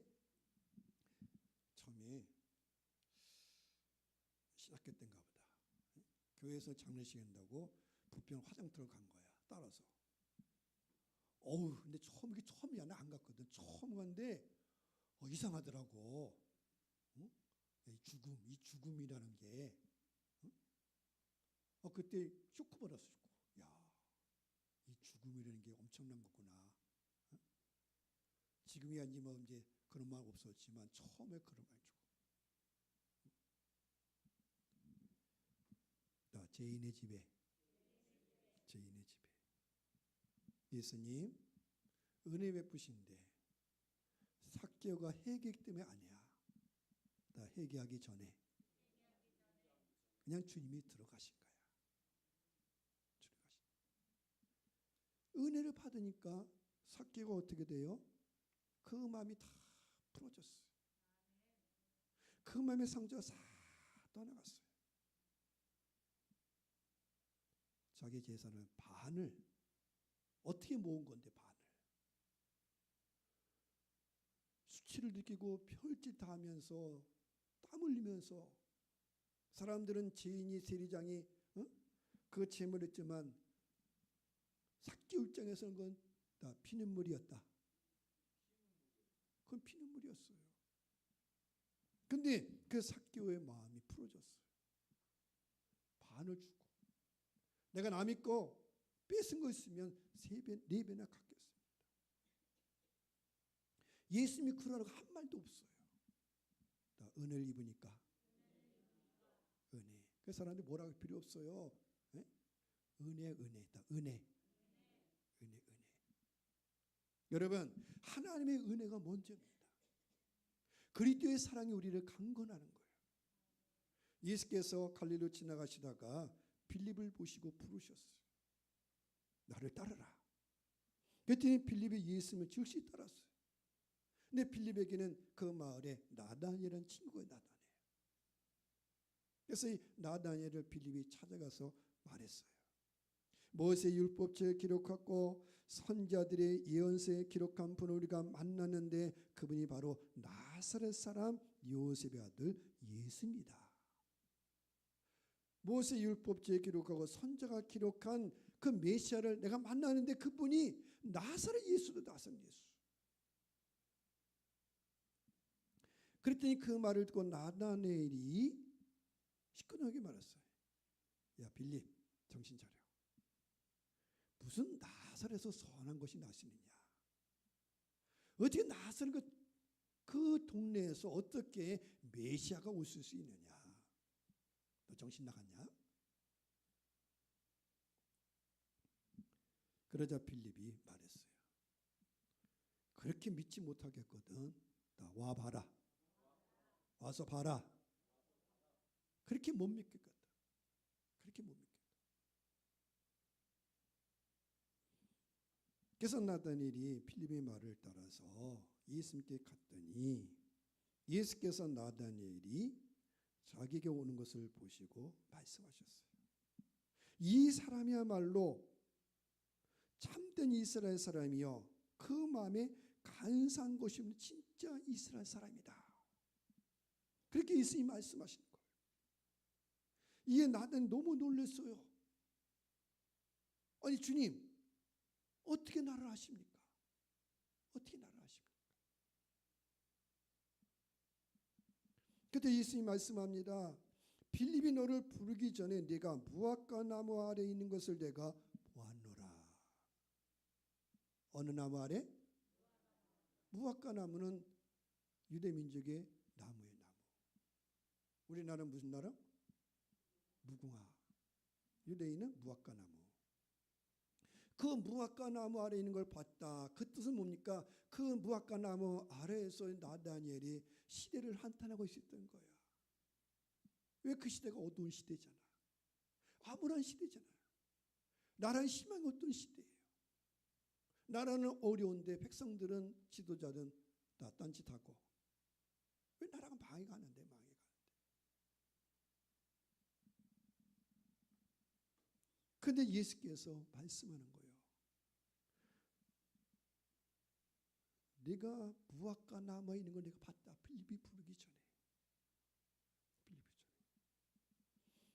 [SPEAKER 1] 신학교 때인가 보다. 교회에서 장례식 한다고 부평 화장터로 간 거야. 따라서. 어우, 근데 이게 처음이야. 나 안 갔거든. 처음 갔는데 이상하더라고. 응? 이 죽음이라는 게. 응? 그때 쇼크 받았어. 쇼크. 야, 이 죽음이라는 게 엄청난 거구나. 응? 지금이야 이제 그런 말 없었지만 처음에 그런 말 주고. 죄인의 집에. 예수님 은혜 베푸신데 삭개오가 회개하기 때문에 아니야. 회개하기 전에 그냥 주님이 들어가신 거야. 은혜를 받으니까 삭개오가 어떻게 돼요? 그 마음이 다 풀어졌어요. 그 마음의 상처가 싹 떠나갔어요. 자기 재산을 반을 어떻게 모은 건데 반을 수치를 느끼고 별짓 다 하면서 땀 흘리면서 사람들은 죄인이 세리장이 그 재물을 했지만 삭개오 입장에서는 그건 다 피눈물이었다. 그건 피눈물이었어요. 근데 그 삭개오의 마음이 풀어졌어요. 반을 주고 내가 남의 거 뺏은 거 있으면 3배, 4배나 갚겠습니다. 예수님이 그러라고 한 말도 없어요. 은혜를 입으니까. 은혜. 그 사람들이 뭐라고 할 필요 없어요. 네? 은혜. 여러분, 하나님의 은혜가 먼저입니다. 그리스도의 사랑이 우리를 강건하는 거예요. 예수께서 갈릴리로 지나가시다가 빌립을 보시고 부르셨어요. 나를 따르라. 그랬더니 빌립이 예수님을 즉시 따랐어요. 근데 빌립에게는 그 마을에 나다니엘이라는 친구가 나다니엘. 그래서 이 나다니엘을 빌립이 찾아가서 말했어요. 모세 율법책에 기록하고 선자들의 예언서에 기록한 분을 우리가 만났는데 그분이 바로 나사렛 사람 요셉의 아들 예수입니다. 모세 율법책에 기록하고 선자가 기록한 그 메시아를 내가 만나는데 그분이 나사렛 예수도 나사렛 예수. 그랬더니 그 말을 듣고 나다니엘이 시큰하게 말했어요. 야 빌립 정신 차려. 무슨 나사렛에서 선한 것이 나시느냐. 어떻게 나사렛 그 동네에서 어떻게 메시아가 오실 수 있느냐. 너 정신 나갔냐? 그러자 빌립이 말했어요. 그렇게 믿지 못하겠거든. 와 봐라. 와서 봐라. 그렇게 못 믿겠다. 그렇게 못 믿겠다. 그래서 나다니엘이 빌립의 말을 따라서 예수님께 갔더니 예수께서 나다니엘이 자기에게 오는 것을 보시고 말씀하셨어요. 이 사람이야말로 참된 이스라엘 사람이요 그 마음에 간사한 것이 없는 진짜 이스라엘 사람이다. 그렇게 예수님이 말씀하시는 거예요. 이에 나는 너무 놀랐어요. 아니 주님 어떻게 나를 아십니까? 어떻게 나를 아십니까? 그때 예수님이 말씀합니다. 빌립이 너를 부르기 전에 네가 무화과 나무 아래 있는 것을 내가 보았노라. 어느 나무 아래? 무화과 나무는 유대 민족의 나무예요. 나무. 우리나라는 무슨 나라? 무궁화. 유대인은 무화과 나무. 그 무화과 나무 아래 있는 걸 봤다. 그 뜻은 뭡니까? 그 무화과 나무 아래에서 나다니엘이 시대를 한탄하고 있었던 거야. 왜 그 시대가 어두운 시대잖아. 암울한 시대잖아. 나라의 희망이 어떤 시대예요. 나라는 어려운데 백성들은 지도자들은 다 딴짓하고 왜 나라가 망해가는데 근데 예수께서 말씀하는 거예요. 네가 무화과 나무에 있는 걸 내가 봤다. 빌립이 부르기 전에.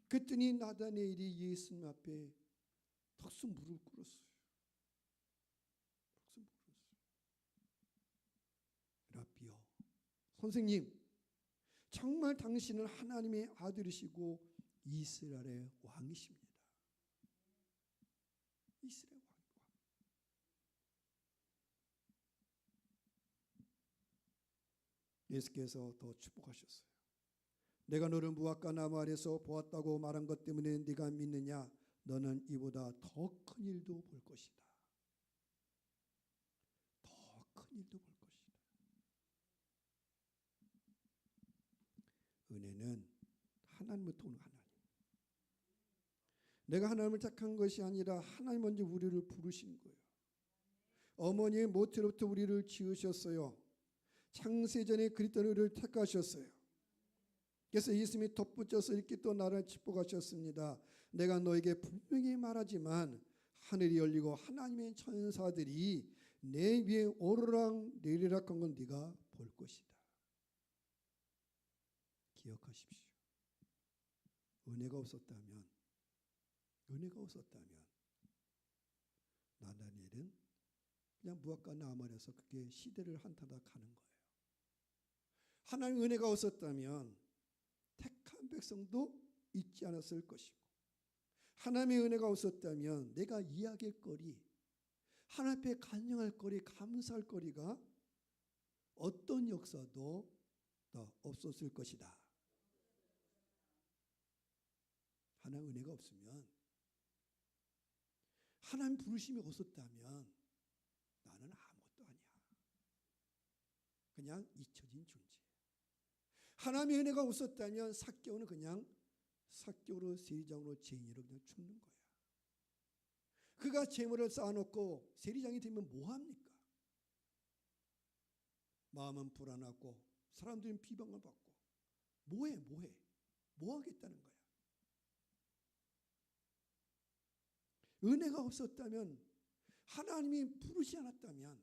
[SPEAKER 1] 그랬더니 나다네엘이 예수님 앞에 턱수 무릎을 꿇었어요. 턱수 무릎을 꿇었어요. 라비요, 선생님, 정말 당신은 하나님의 아들이시고 이스라엘의 왕이십니다. 이스라엘 왕. 예수께서 더 축복하셨어요. 내가 너를 무화과 나무 아래서 보았다고 말한 것 때문에 네가 믿느냐? 너는 이보다 더 큰 일도 볼 것이다. 더 큰 일도 볼 것이다. 은혜는 하나님부터 오는 하나님. 내가 하나님을 택한 것이 아니라 하나님 먼저 우리를 부르신 거예요. 어머니의 모태로부터 우리를 지으셨어요. 창세전에 그리스도는 우리를 택하셨어요. 그래서 예수님이 덧붙여서 이렇게 또 나를 축복하셨습니다. 내가 너에게 분명히 말하지만 하늘이 열리고 하나님의 천사들이 내 위에 오르락 내리락 한 건 네가 볼 것이다. 기억하십시오. 은혜가 없었다면 나다니엘은 그냥 무화과 나무 아래서 그게 시대를 한타다 가는 거예요. 하나님의 은혜가 없었다면 택한 백성도 있지 않았을 것이고, 하나님의 은혜가 없었다면 내가 이야기할 거리, 하나님 앞에 간증할 거리, 감사할 거리가 어떤 역사도 더 없었을 것이다. 하나님 은혜가 없으면, 하나님 부르심이 없었다면 나는 아무것도 아니야. 그냥 잊혀진 존재. 하나님의 은혜가 없었다면 삭개오는 그냥 삭개오로 세리장으로 죄인으로 그냥 죽는 거야. 그가 재물을 쌓아놓고 세리장이 되면 뭐합니까? 마음은 불안하고 사람들은 비방을 받고 뭐해? 뭐 하겠다는 거야. 은혜가 없었다면, 하나님이 부르지 않았다면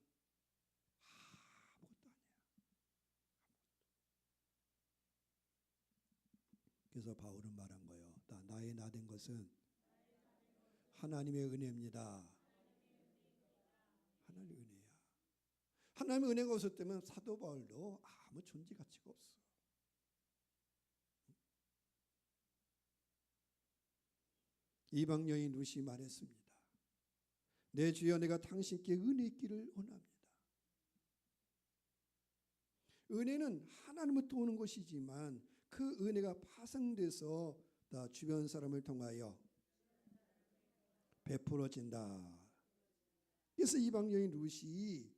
[SPEAKER 1] 아무것도 아니야. 그래서 바울은 말한 거예요. 나의 나 된 것은 하나님의 은혜입니다. 하나님의 은혜야. 하나님의 은혜가 없었다면 사도 바울도 아무 존재 가치가 없어. 이방 여인 루시 말했습니다. 내 주여, 내가 당신께 은혜 있기를 원합니다. 은혜는 하나님부터 오는 것이지만 그 은혜가 파생돼서 다 주변 사람을 통하여 베풀어진다. 그래서 이방 여인 루시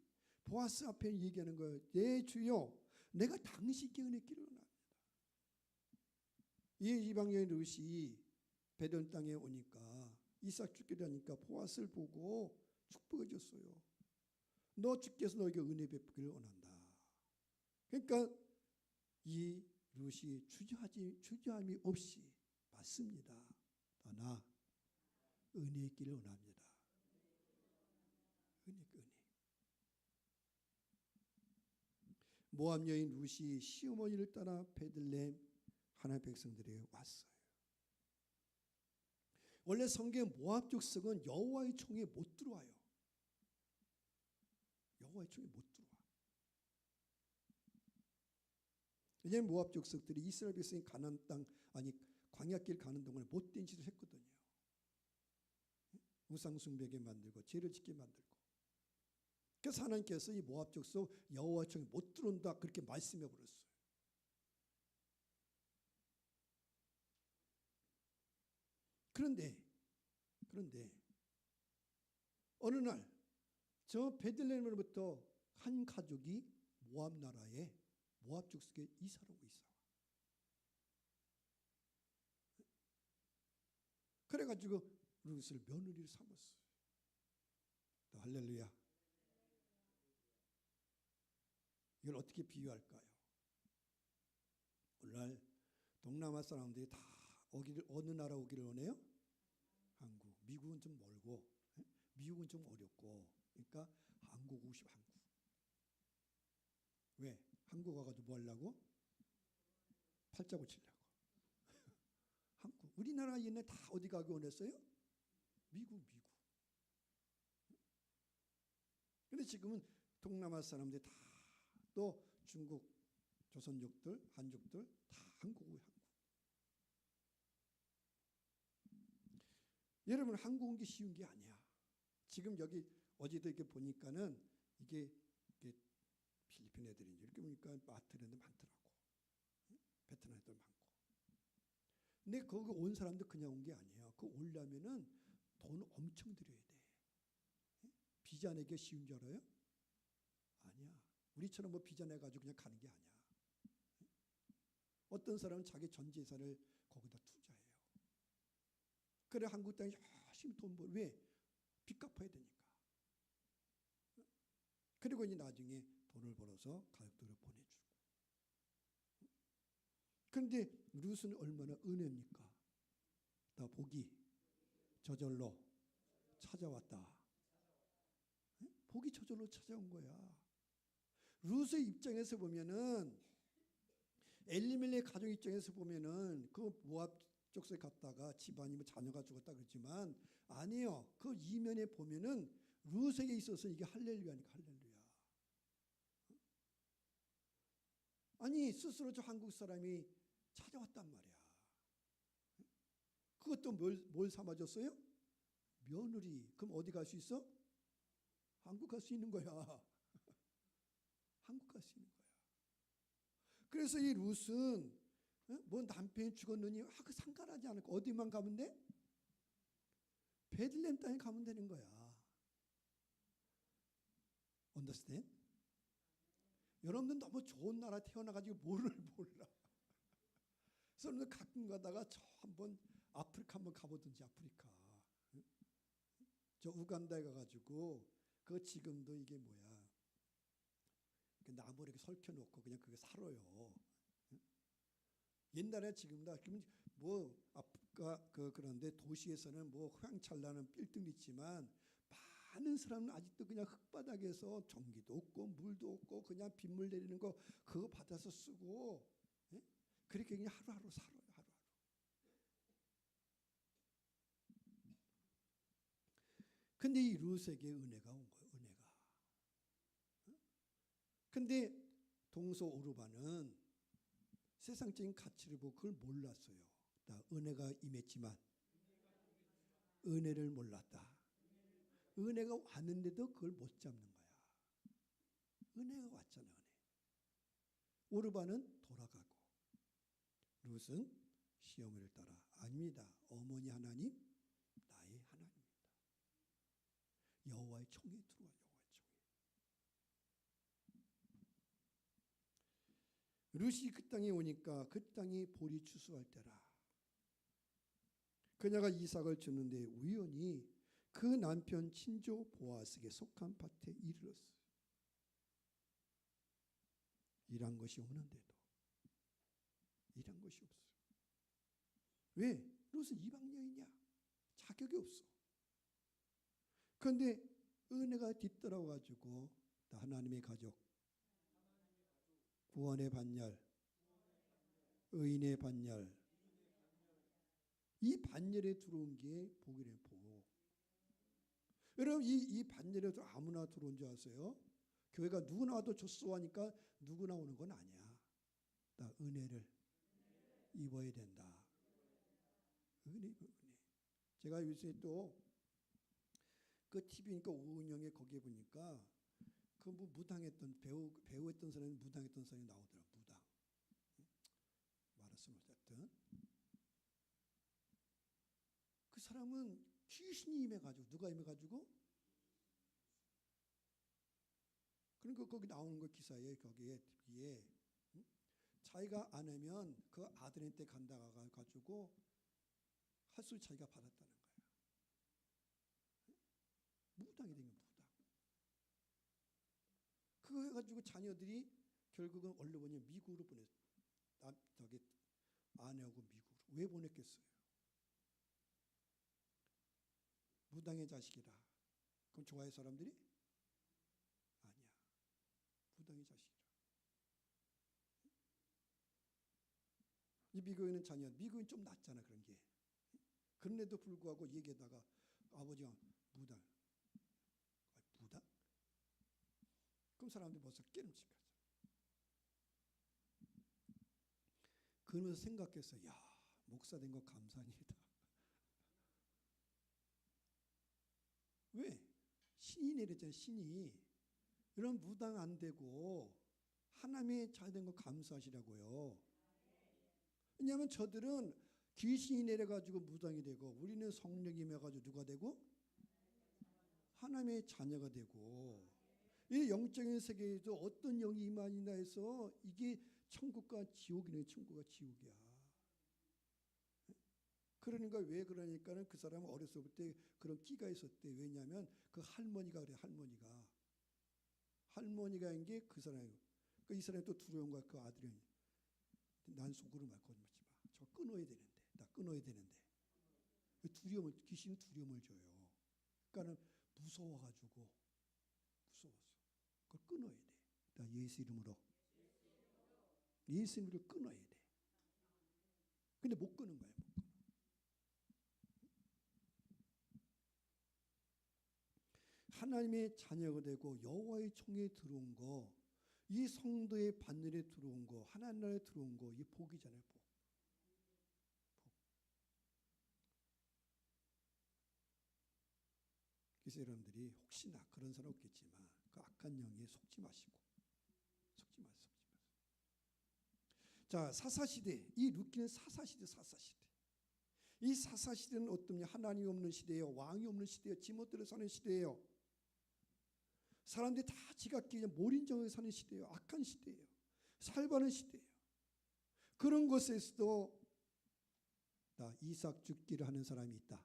[SPEAKER 1] 보아스 앞에 얘기하는 거예요. 내 주여, 내가 당신께 은혜 있기를 원합니다. 이 이방 여인 루시 베드론 땅에 오니까 이삭 죽게 되니까 보아스를 보고 축복해 줬어요. 너 주께서 너에게 은혜 베푸기를 원한다. 그러니까 이 루시 주저함이 없이 맞습니다. 나 은혜 있기를 원합니다. 은혜. 모압 여인 루시 시어머니를 따라 베들레헴 하나님의 백성들이 왔어요. 원래 성경 모압 족속은 여호와의 총에 못 들어와요. 여호와의 총에 못 들어와. 왜냐하면 모압 족속들이 이스라엘 백성이 가나안 땅 광야길 가는 동안에 못된 짓을 했거든요. 우상 숭배하게 만들고 죄를 짓게 만들고. 그래서 하나님께서 이 모압 족속 여호와의 총에 못 들어온다 그렇게 말씀해 버렸어요. 그런데 어느 날 저 베들레헴으로부터 한 가족이 모압 나라에 모압 족속에 이사를 오고 있어. 그래가지고 룻을 며느리를 삼았어요. 할렐루야. 이걸 어떻게 비유할까요? 오늘날 동남아 사람들이 다 어느 나라 오기를 원해요? 한국. 미국은 좀 멀고, 미국은 좀 어렵고, 그러니까 한국 오고 싶어. 한국. 왜? 한국 와가지고 뭐 하려고? 팔자 고치려고. 한국. 우리나라 옛날 다 어디 가기 원했어요? 미국. 근데 지금은 동남아 사람들이 다 또 중국, 조선족들, 한족들 다 한국. 여러분 한국 온 게 쉬운 게 아니야. 지금 여기 어제도 이렇게 보니까는 이게 필리핀 애들인지 이렇게 보니까 마트 애들 많더라고. 베트남 애들 많고. 근데 거기 온 사람도 그냥 온 게 아니에요. 그 오려면은 돈 엄청 들여야 돼. 비자 내기 쉬운 줄 알아요? 아니야. 우리처럼 뭐 비자 내가지고 그냥 가는 게 아니야. 어떤 사람은 자기 전 재산을 거기다 투자해요. 그래 한국 땅에 열심히 돈 벌. 왜? 빚 갚아야 되니까. 그리고 이제 나중에 돈을 벌어서 가족들을 보내주고. 그런데 룻은 얼마나 은혜입니까? 다 복이 저절로 찾아왔다. 복이 저절로 찾아온 거야. 룻의 입장에서 보면은 엘리멜렉 가족 입장에서 보면은 그 모압 쪽에 갔다가 집안이 뭐 자녀가 죽었다 그러지만 아니에요. 그 이면에 보면은 룻에게 있어서 이게 할렐루야니까 할렐루야. 아니 스스로 저 한국 사람이 찾아왔단 말이야. 그것도 뭘 삼아줬어요? 며느리. 그럼 어디 갈 수 있어? 한국 갈 수 있는 거야. 한국 갈 수 있는 거야. 그래서 이 룻은 뭐 남편이 죽었느니 그 상관하지 않을까. 어디만 가면 돼? 베들레헴 땅에 가면 되는 거야. Understand? 여러분들 너무 좋은 나라 태어나가지고 뭐를 몰라. 그래서 가끔 가다가 저 한번 아프리카 한번 가보든지. 아프리카 저 우간다에 가가지고 그 지금도 이게 뭐야 그 나무 이렇게 설켜놓고 그냥 그게 살아요. 옛날에 지금도 뭐 아프리카 그런데 도시에서는 뭐 휘황찬란한 빌딩이 있지만 많은 사람은 아직도 그냥 흙바닥에서 전기도 없고 물도 없고 그냥 빗물 내리는 거 그거 받아서 쓰고 그렇게 그냥 하루하루 살아요. 하루하루. 근데 이 룻에게 은혜가 온 거예요. 은혜가. 근데 동서 오르반은 세상적인 가치를 보고 그걸 몰랐어요. 나 은혜가 임했지만 은혜를 몰랐다. 은혜가 왔는데도 그걸 못 잡는 거야. 은혜가 왔잖아. 은혜. 오르반은 돌아가고 룻은 시어머니를 따라. 아닙니다. 어머니 하나님 나의 하나님입니다. 여호와의 총에 들어와. 룻이 그 땅에 오니까 그 땅이 보리 추수할 때라. 그녀가 이삭을 주는데 우연히 그 남편 친조 보아스에게 속한 밭에 이르렀어요. 일한 것이 없는데도 일한 것이 없어. 왜? 룻은 이방 여인이야. 자격이 없어. 그런데 은혜가 뒤따라와 가지고 하나님의 가족, 구원의 반열, 의인의 반열, 이 반열에 들어온 게 복이래. 복. 여러분 이 반열에 아무나 들어온 줄 아세요? 교회가 누구나 와도 좋소하니까 누구나 오는 건 아니야. 나 은혜를 입어야 된다. 은혜. 제가 요새 또 그 TV니까 오은영의 거기에 보니까 그 뭐 무당했던 배우했던 사람이 무당했던 사람이 나오더라. 무당. 말할 수는 없었든 그 사람은 귀신이 임해가지고. 누가 임해가지고? 그러니까 거기 나오는 거 기사에 거기에 TV에 자기가 안 하면 그 아들한테 간다가 가지고 할 수 자기가 받았다는 거야. 무당이 된 거야. 무당. 그거 해가지고 자녀들이 결국은 얼른 보니 미국으로 보냈어. 저기 아내하고 미국으로. 왜 보냈겠어요? 무당의 자식이라. 그럼 좋아해 사람들이? 아니야. 무당의 자식이라. 이 미국에 있는 자녀, 미국은 좀 낫잖아 그런 게. 그런데도 불구하고 얘기하다가 아버지가 무당. 무당? 그럼 사람들이 벌써 깨름칙 하죠. 그러면서 생각했어요. 야, 목사 된 거 감사합니다. 왜? 신이 내렸잖아요. 신이. 이런 무당 안 되고 하나님의 잘 된 거 감사하시라고요. 왜냐하면 저들은 귀신이 내려가지고 무당이 되고 우리는 성령이 임해가지고 누가 되고? 하나님의 자녀가 되고 이 영적인 세계에도 어떤 영이 임하니나 해서 이게 천국과 지옥이네. 천국과 지옥이야. 그러니까 왜 그러니까는 그 사람은 어렸을 때 그런 끼가 있었대. 왜냐하면 그 할머니가 그래. 할머니가 한 게 그 사람이고 그러니까 이 사람이 또 두려운 거야. 그 아들이 난 속으로 말 거짓말하지 마. 저 끊어야 되는데. 나 끊어야 되는데. 귀신 두려움을 줘요. 그러니까는 무서워가지고 무서웠어. 그걸 끊어야 돼. 나 예수 이름으로 끊어야 돼. 근데 못 끊는 거야. 못 끊어. 하나님의 자녀가 되고 여호와의 총에 들어온 거, 이 성도의 반열에 들어온 거, 하나님 나라에 들어온 거, 이 복이잖아요. 복. 그래서 여러분들이 혹시나 그런 사람 없겠지만 그 악한 영에 속지 마시고 속지 마세요. 자, 사사시대. 이 루키는 사사시대. 이 사사시대는 어떠냐? 하나님이 없는 시대예요. 왕이 없는 시대예요. 지멋대로 사는 시대예요. 사람들이 다 지각기 몰인정에 사는 시대예요. 악한 시대예요. 살바는 시대예요. 그런 곳에서도 나 이삭 죽기를 하는 사람이 있다.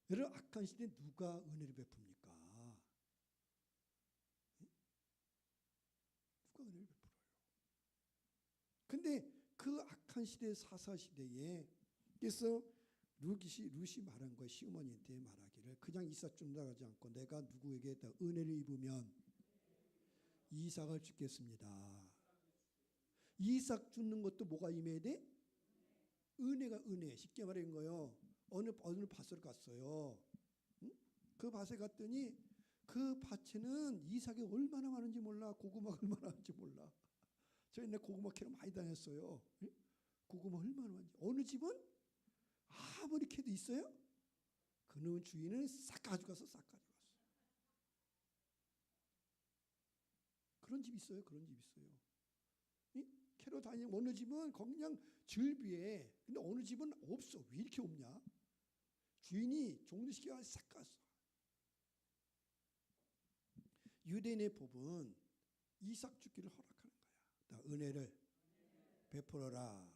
[SPEAKER 1] 이런 악한 시대에 누가 은혜를 베풉니까? 누가 은혜를 베풀어요? 근데 그 악한 시대, 사사시대에 그래서 루시 말한 거예요. 시어머니한테 말하기를 그냥 이삭 준다 하지 않고 내가 누구에게 은혜를 입으면 이삭을 죽겠습니다. 이삭 죽는 것도 뭐가 임해야 돼? 은혜가 은혜. 쉽게 말하는 거예요. 어느 밭을 갔어요. 응? 그 밭에 갔더니 그 밭에는 이삭이 얼마나 많은지 몰라. 고구마가 얼마나 많은지 몰라. 저 옛날 고구마 캐러 많이 다녔어요. 응? 고구마 얼마나 많은지. 어느 집은 아무리 캐도 있어요? 그놈 주인은 싹 가져가서 싹 가져갔어. 그런 집 있어요. 그런 집 있어요. 응? 캐러 다니는 어느 집은 그냥 즐비에. 근데 어느 집은 없어. 왜 이렇게 없냐? 주인이 종료시켜서 싹 갔어. 유대인의 법은 이삭 죽기를 허락하는 거야. 나 은혜를 베풀어라.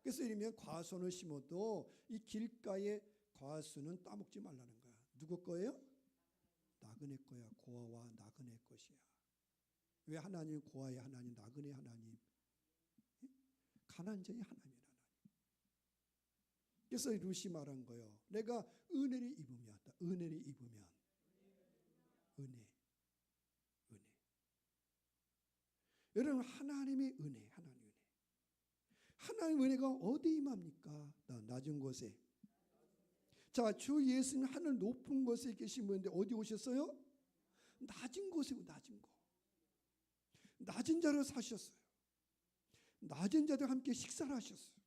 [SPEAKER 1] 그래서 이러면 과수원을 심어도 이 길가에 과수는 따먹지 말라는 거야. 누구 거예요? 나그네 거야. 고아와 나그네 것이야. 왜 하나님 고아의 하나님, 나그네 하나님, 가난자의 하나님이라. 그래서 루시 말한 거예요. 내가 은혜를 입으면, 은혜를 입으면, 은혜. 여러분 하나님의 은혜, 하나님의 은혜가 어디 임합니까? 낮은 곳에. 자, 주 예수는 하늘 높은 곳에 계신 분인데 어디 오셨어요? 낮은 곳에, 낮은 곳. 낮은 자로 사셨어요. 낮은 자들과 함께 식사를 하셨어요.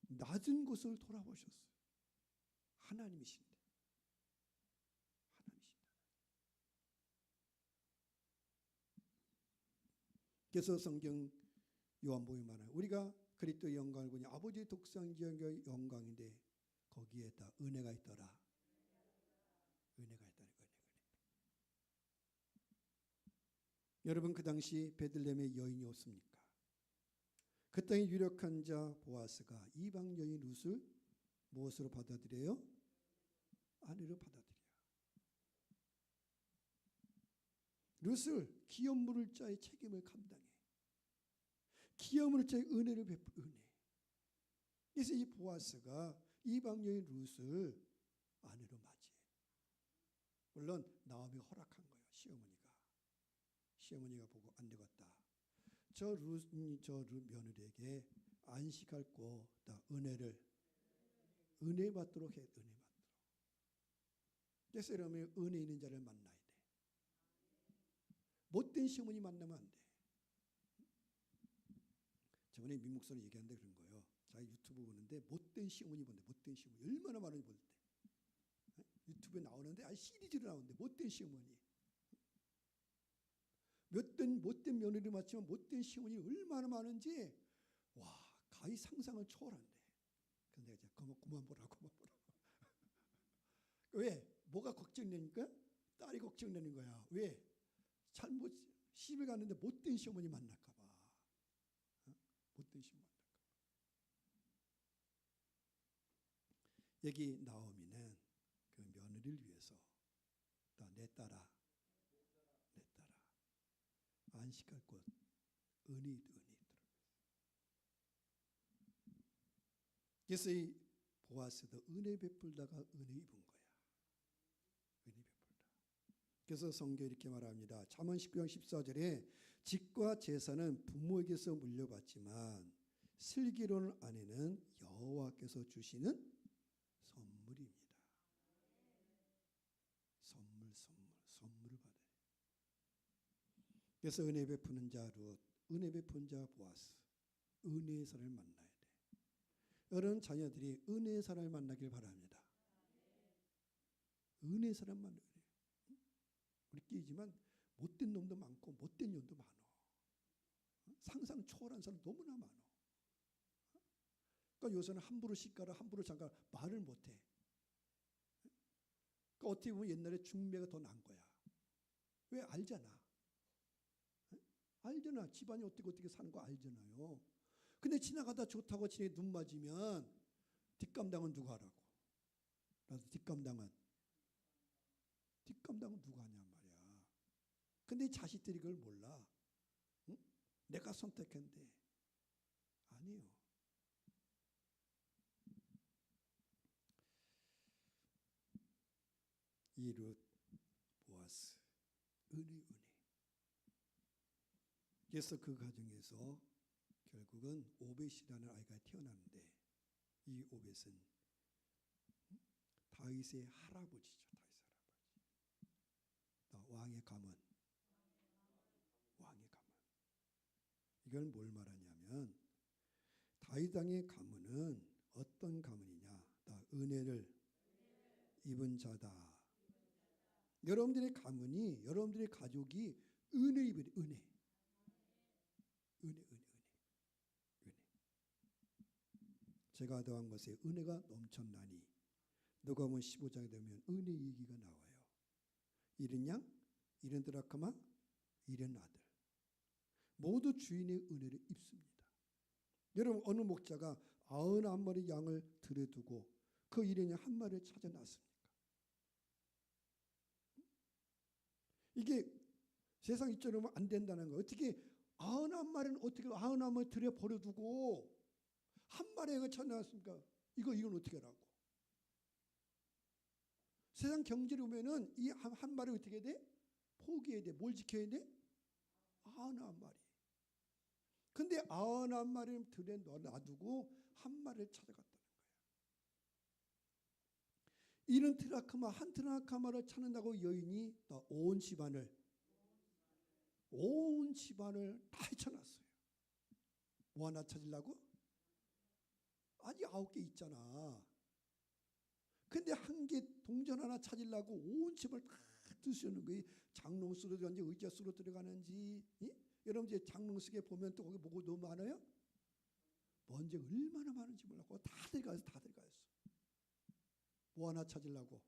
[SPEAKER 1] 낮은 곳을 돌아보셨어요. 하나님이신데. 그래서 성경 요한복음에 말하는 우리가 그리스도의 영광을 보니 아버지의 독생자의 영광인데 거기에 다 은혜가 있더라. 은혜가 있다는 거예요. 여러분 그 당시 베들레헴에 여인이 없습니까? 그 땅의 유력한 자 보아스가 이방 여인 룻을 무엇으로 받아들여요? 아내로 받아들여요. 룻을 기업 물을 자의 책임을 감당해. 기업 물을 자의 은혜를 베풀 은혜. 그래서 이 보아스가 이방 여인 룻을 아내로 맞이해. 물론 나오미 허락한 거예요. 시어머니가 보고 안 되겠다. 저 룻 며느리에게 안식할 곳, 은혜를 은혜 받도록 해. 은혜 받도록. 그래서 여러분이 은혜 있는 자를 만나야 돼. 못된 시어머니 만나면 안 돼. 저번에 민목사님 얘기하는데 그런 거예요. 자기 유튜브 보는데 못된 시어머니 본대. 못된 시어머니 얼마나 많은지 볼 때. 유튜브에 나오는데 시리즈로 나오는데 못된 시어머니. 못된 며느리 맞지만 못된 시어머니 얼마나 많은지 와 가히 상상을 초월한대. 그래서 내가 이제 그만 보라고. 왜? 뭐가 걱정되니까? 딸이 걱정되는 거야. 왜? 잘못 시집을 갔는데 못된 시어머니 만날까 봐. 못된 시어머니 만날까 봐. 여기 나오미는 그 며느리를 위해서 내 딸아 안식할 곳 은혜 있도록. 그래서 이 보아스도 은혜 베풀다가 은혜 입은 거야. 은혜 베풀다. 그래서 성경에 이렇게 말합니다. 잠언 19장 14절에 집과 재산은 부모에게서 물려받지만 슬기로운 아내는 여호와께서 주시는 선물입니다. 선물을 받아요. 그래서 은혜 베푸는 자 룻, 은혜 베푸는 자 보아스, 은혜의 사람을 만나야 돼. 여러분 자녀들이 은혜의 사람을 만나길 바랍니다. 은혜의 사람 만나야 돼. 우리끼리지만 못된 놈도 많고 못된 년도 많아. 상상 초월한 사람 너무나 많아. 그러니까 요새는 함부로 시가라 함부로 장가라 말을 못해. 그러니까 어떻게 보면 옛날에 중매가 더 나은 거야. 왜? 알잖아. 알잖아. 집안이 어떻게 사는 거 알잖아요. 근데 지나가다 좋다고 지네 눈 맞으면 뒷감당은 누가 하라고? 나도 뒷감당은 누가 하냔 말이야. 근데 이 자식들이 그걸 몰라. 응? 내가 선택했는데 아니에요. 이 룻, 보아스, 은혜. 그래서 그 가정에서 결국은 오벳이라는 아이가 태어났는데 이 오벳은 다윗의 할아버지죠. 왕의 가문. 이건 뭘 말하냐면 다윗 왕의 가문은 어떤 가문이냐? 은혜를 입은 자다. 여러분들의 가문이 여러분들의 가족이 은혜 입은 은혜. 제가 더한 것에 은혜가 넘쳤나니 누가복음 15장에 되면 은혜 얘기가 나와요. 이른 양, 이른 드라크마, 이른 아들 모두 주인의 은혜를 입습니다. 여러분 어느 목자가 91마리 양을 들여 두고 그 이른 양 한 마리를 찾아놨습니까? 이게 세상 이처럼 안 된다는 거예요. 어떻게 91마리는 어떻게 91마리 들여 버려두고 한 마리가 찾아놨습니까? 이건 어떻게 하라고? 세상 경제를 보면은 이 한 마리 어떻게 해야 돼? 포기해야 돼. 뭘 지켜야 돼? 91마리. 근데 91마리를 들여 놔두고 한 마리를 찾아갔다는 거예요. 이런 드라크마 한 드라크마를 찾는다고 여인이 온 집안을 다 헤쳐놨어요. 뭐 하나 찾으려고? 아직 9개 있잖아. 근데 한 개 동전 하나 찾으려고 온 집을 다 드시는 거예요. 장롱수로 들어가는지 의자수로 들어가는지. 여러분 이제 장롱수에 보면 또 거기 뭐가 너무 많아요? 먼저 얼마나 많은지 몰라고 다 들어가서 뭐 하나 찾으려고?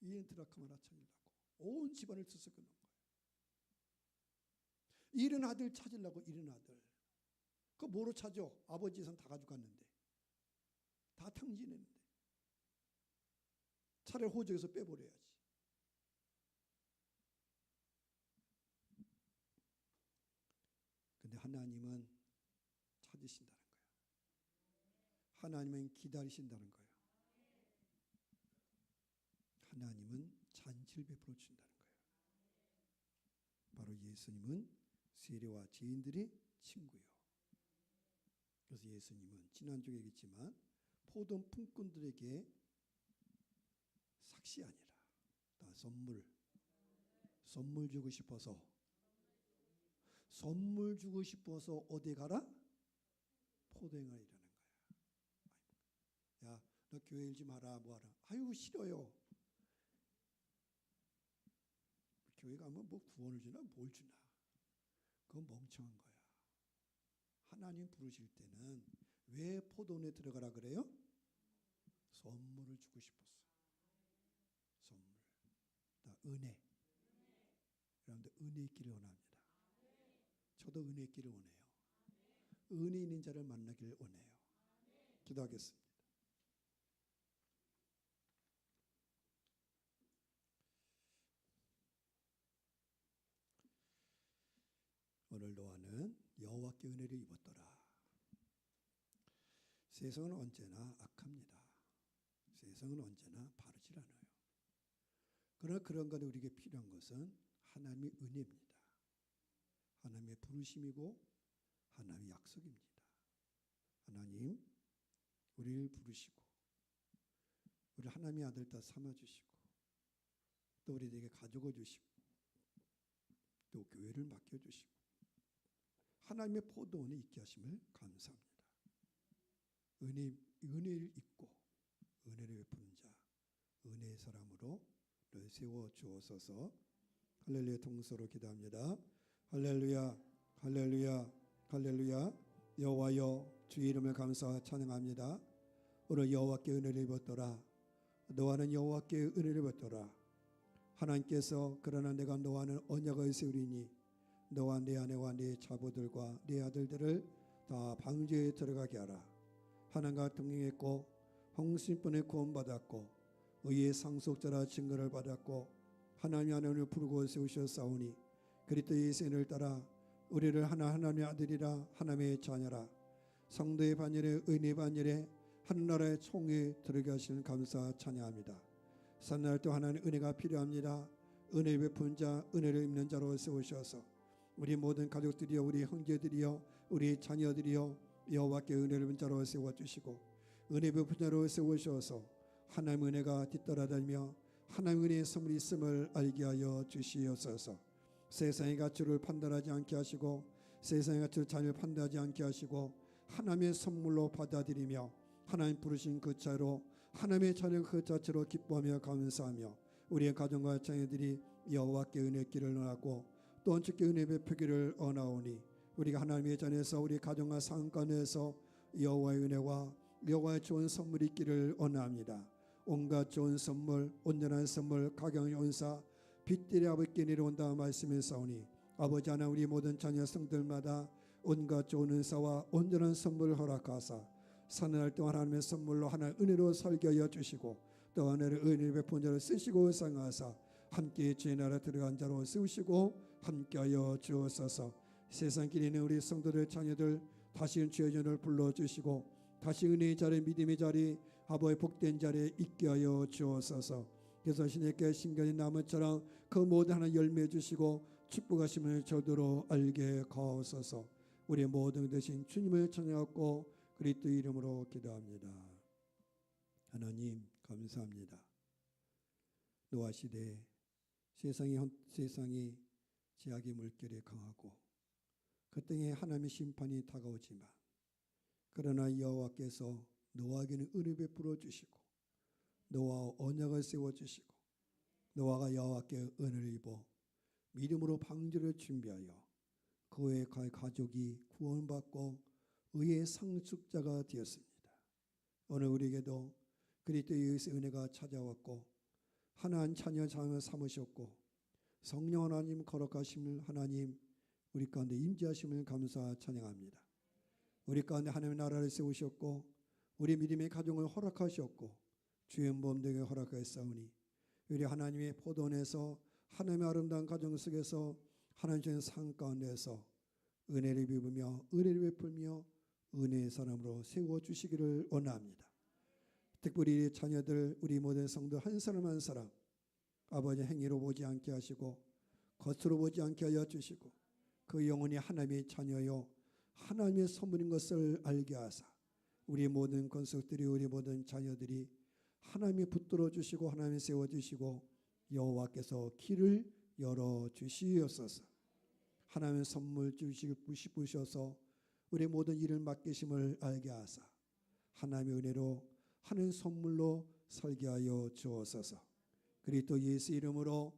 [SPEAKER 1] 이 드라크마 하나 찾으려고 온 집안을 들썩이는 거예요. 이른 아들 찾으려고 이른 아들. 그 뭐로 찾아? 아버지 예산 다 가져갔는데 다 탕진했는데 차라리 호적에서 빼버려야지. 근데 하나님은 찾으신다는 거예요. 하나님은 기다리신다는 거예요. 하나님은 잔치를 베풀어 주신다는 거예요. 바로 예수님은 세리와 죄인들의 친구요. 그래서 예수님은 지난주에 얘기했지만 포도 품꾼들에게 삭시 아니라 다 선물 주고 싶어서 어디 가라? 포도행을 일하는 거야. 야, 너 교회 일지 마라. 뭐하라? 아유 싫어요. 교회 가면 뭐 구원을 주나 뭘 주나? 그건 멍청한 거야. 하나님 부르실 때는 왜 포도원에 들어가라 그래요? 선물을 주고 싶었어. 선물. 은혜. 여러분들 은혜 있기를 원합니다. 저도 은혜 있기를 원해요. 은혜 있는 자를 만나기를 원해요. 기도하겠습니다. 오늘 노아는 여호와께 은혜를 입었더라. 세상은 언제나 악합니다. 세상은 언제나 바르질 않아요. 그러나 그런 것에 우리에게 필요한 것은 하나님의 은혜입니다. 하나님의 부르심이고 하나님의 약속입니다. 하나님 우리를 부르시고 우리 하나님의 아들 다 삼아주시고 또 우리에게 가족을 주시고 또 교회를 맡겨주시고 하나님의 포도원에 있게 하심을 감사합니다. 은혜를 입고 은혜를 베푸는 자 은혜의 사람으로 세워 주옵소서. 할렐루야. 동서로 기도합니다. 할렐루야 할렐루야 할렐루야. 여호와여 주의 이름을 감사 찬양합니다. 오늘 여호와께 은혜를 입었더라. 노아는 여호와께 은혜를 입었더라. 하나님께서 그러나 내가 노아는 언약을 세우리니 너와 네 아내와 네 자부들과 네 아들들을 다 방주에 들어가게 하라. 하나님과 동행했고 홍수뿐에 구원받았고 의의 상속자라 증거를 받았고 하나님 하나님을 부르고 세우셨사오니 그리스도 예수를 따라 우리를 하나님의 아들이라 하나님의 자녀라. 성도의 반열에 은혜의 반열에 하늘나라의 총에 들어게 하시는 감사 찬양합니다. 산날 또 하나님의 은혜가 필요합니다. 은혜 베푼 자 은혜를 입는 자로 세우셔서 우리 모든 가족들이여 우리 형제들이여 우리 자녀들이여 여호와께 은혜를 입은 자로 세워주시고 은혜 베푼 자로 세우셔서 하나님의 은혜가 뒤따라다니며 하나님의 은혜의 선물이 있음을 알게 하여 주시옵소서. 세상의 가치를 판단하지 않게 하시고 세상의 가치를 자녀를 판단하지 않게 하시고 하나님의 선물로 받아들이며 하나님 부르신 그 차로 하나님의 자녀 그 자체로 기뻐하며 감사하며 우리의 가정과 자녀들이 여호와께 은혜 있기를 원하고 또 언축께 은혜 베푸기를 원하오니 우리가 하나님의 자녀에서 우리 가정과 상관에서 여호와의 은혜와 여호와의 좋은 선물이 있기를 원합니다. 온갖 좋은 선물 온전한 선물 가경의 온사 빛들이 아버지께 내려온다 말씀했사오니 아버지 하나 우리 모든 자녀 성들마다 온갖 좋은 은사와 온전한 선물을 허락하사 사는 날 동안 하나님의 선물로 하나의 은혜로 살게 하여 주시고 또 하나를 은혜를 베푼 자로 쓰시고 상하사 함께 주의 나라 들어간 자로 세우시고 함께하여 주옵소서. 세상길에 있는 우리 성도들 자녀들 다시 주의 전을 불러주시고 다시 은혜의 자리 믿음의 자리 아버지의 복된 자리에 있게 하여 주옵소서. 그래서 신에게 신경이 나무처럼 그 모든 하나 열매 주시고 축복하심을 저도로 알게 가옵소서. 우리의 모든 되신 주님을 찬양하고 그리스도 이름으로 기도합니다. 하나님 감사합니다. 노아 시대에 세상이 죄악의 물결에 강하고 그 땅에 하나님의 심판이 다가오지만 그러나 여호와께서 노아에게는 은혜 베풀어 주시고 노아와 언약을 세워 주시고 노아가 여호와께 은혜를 입어 믿음으로 방주를 준비하여 그의 가족이 구원받고 의의 상속자가 되었습니다. 오늘 우리에게도 그리스도의 은혜가 찾아왔고 하나님 자녀 자녀 삼으셨고 성령 하나님 거룩하심을 하나님 우리 가운데 임재하심을 감사 찬양합니다. 우리 가운데 하나님의 나라를 세우셨고 우리 믿음의 가정을 허락하셨고 주의 몸되게 허락하였사오니 우리 하나님의 포도원에서 하나님의 아름다운 가정 속에서 하나님 주신 상 가운데서 은혜를 입으며 은혜를 베풀며 은혜의 사람으로 세워주시기를 원합니다. 특별히 우리 자녀들 우리 모든 성도 한 사람 한 사람 아버지 행위로 보지 않게 하시고 겉으로 보지 않게 하여 주시고 그 영혼이 하나님의 자녀요 하나님의 선물인 것을 알게 하사 우리 모든 건속들이 우리 모든 자녀들이 하나님이 붙들어 주시고 하나님이 세워 주시고 여호와께서 길을 열어 주시옵소서. 하나님의 선물 부으셔서 우리 모든 일을 맡기심을 알게 하사 하나님의 은혜로 하는 선물로 설계하여 주옵소서. 그리스도 예수 이름으로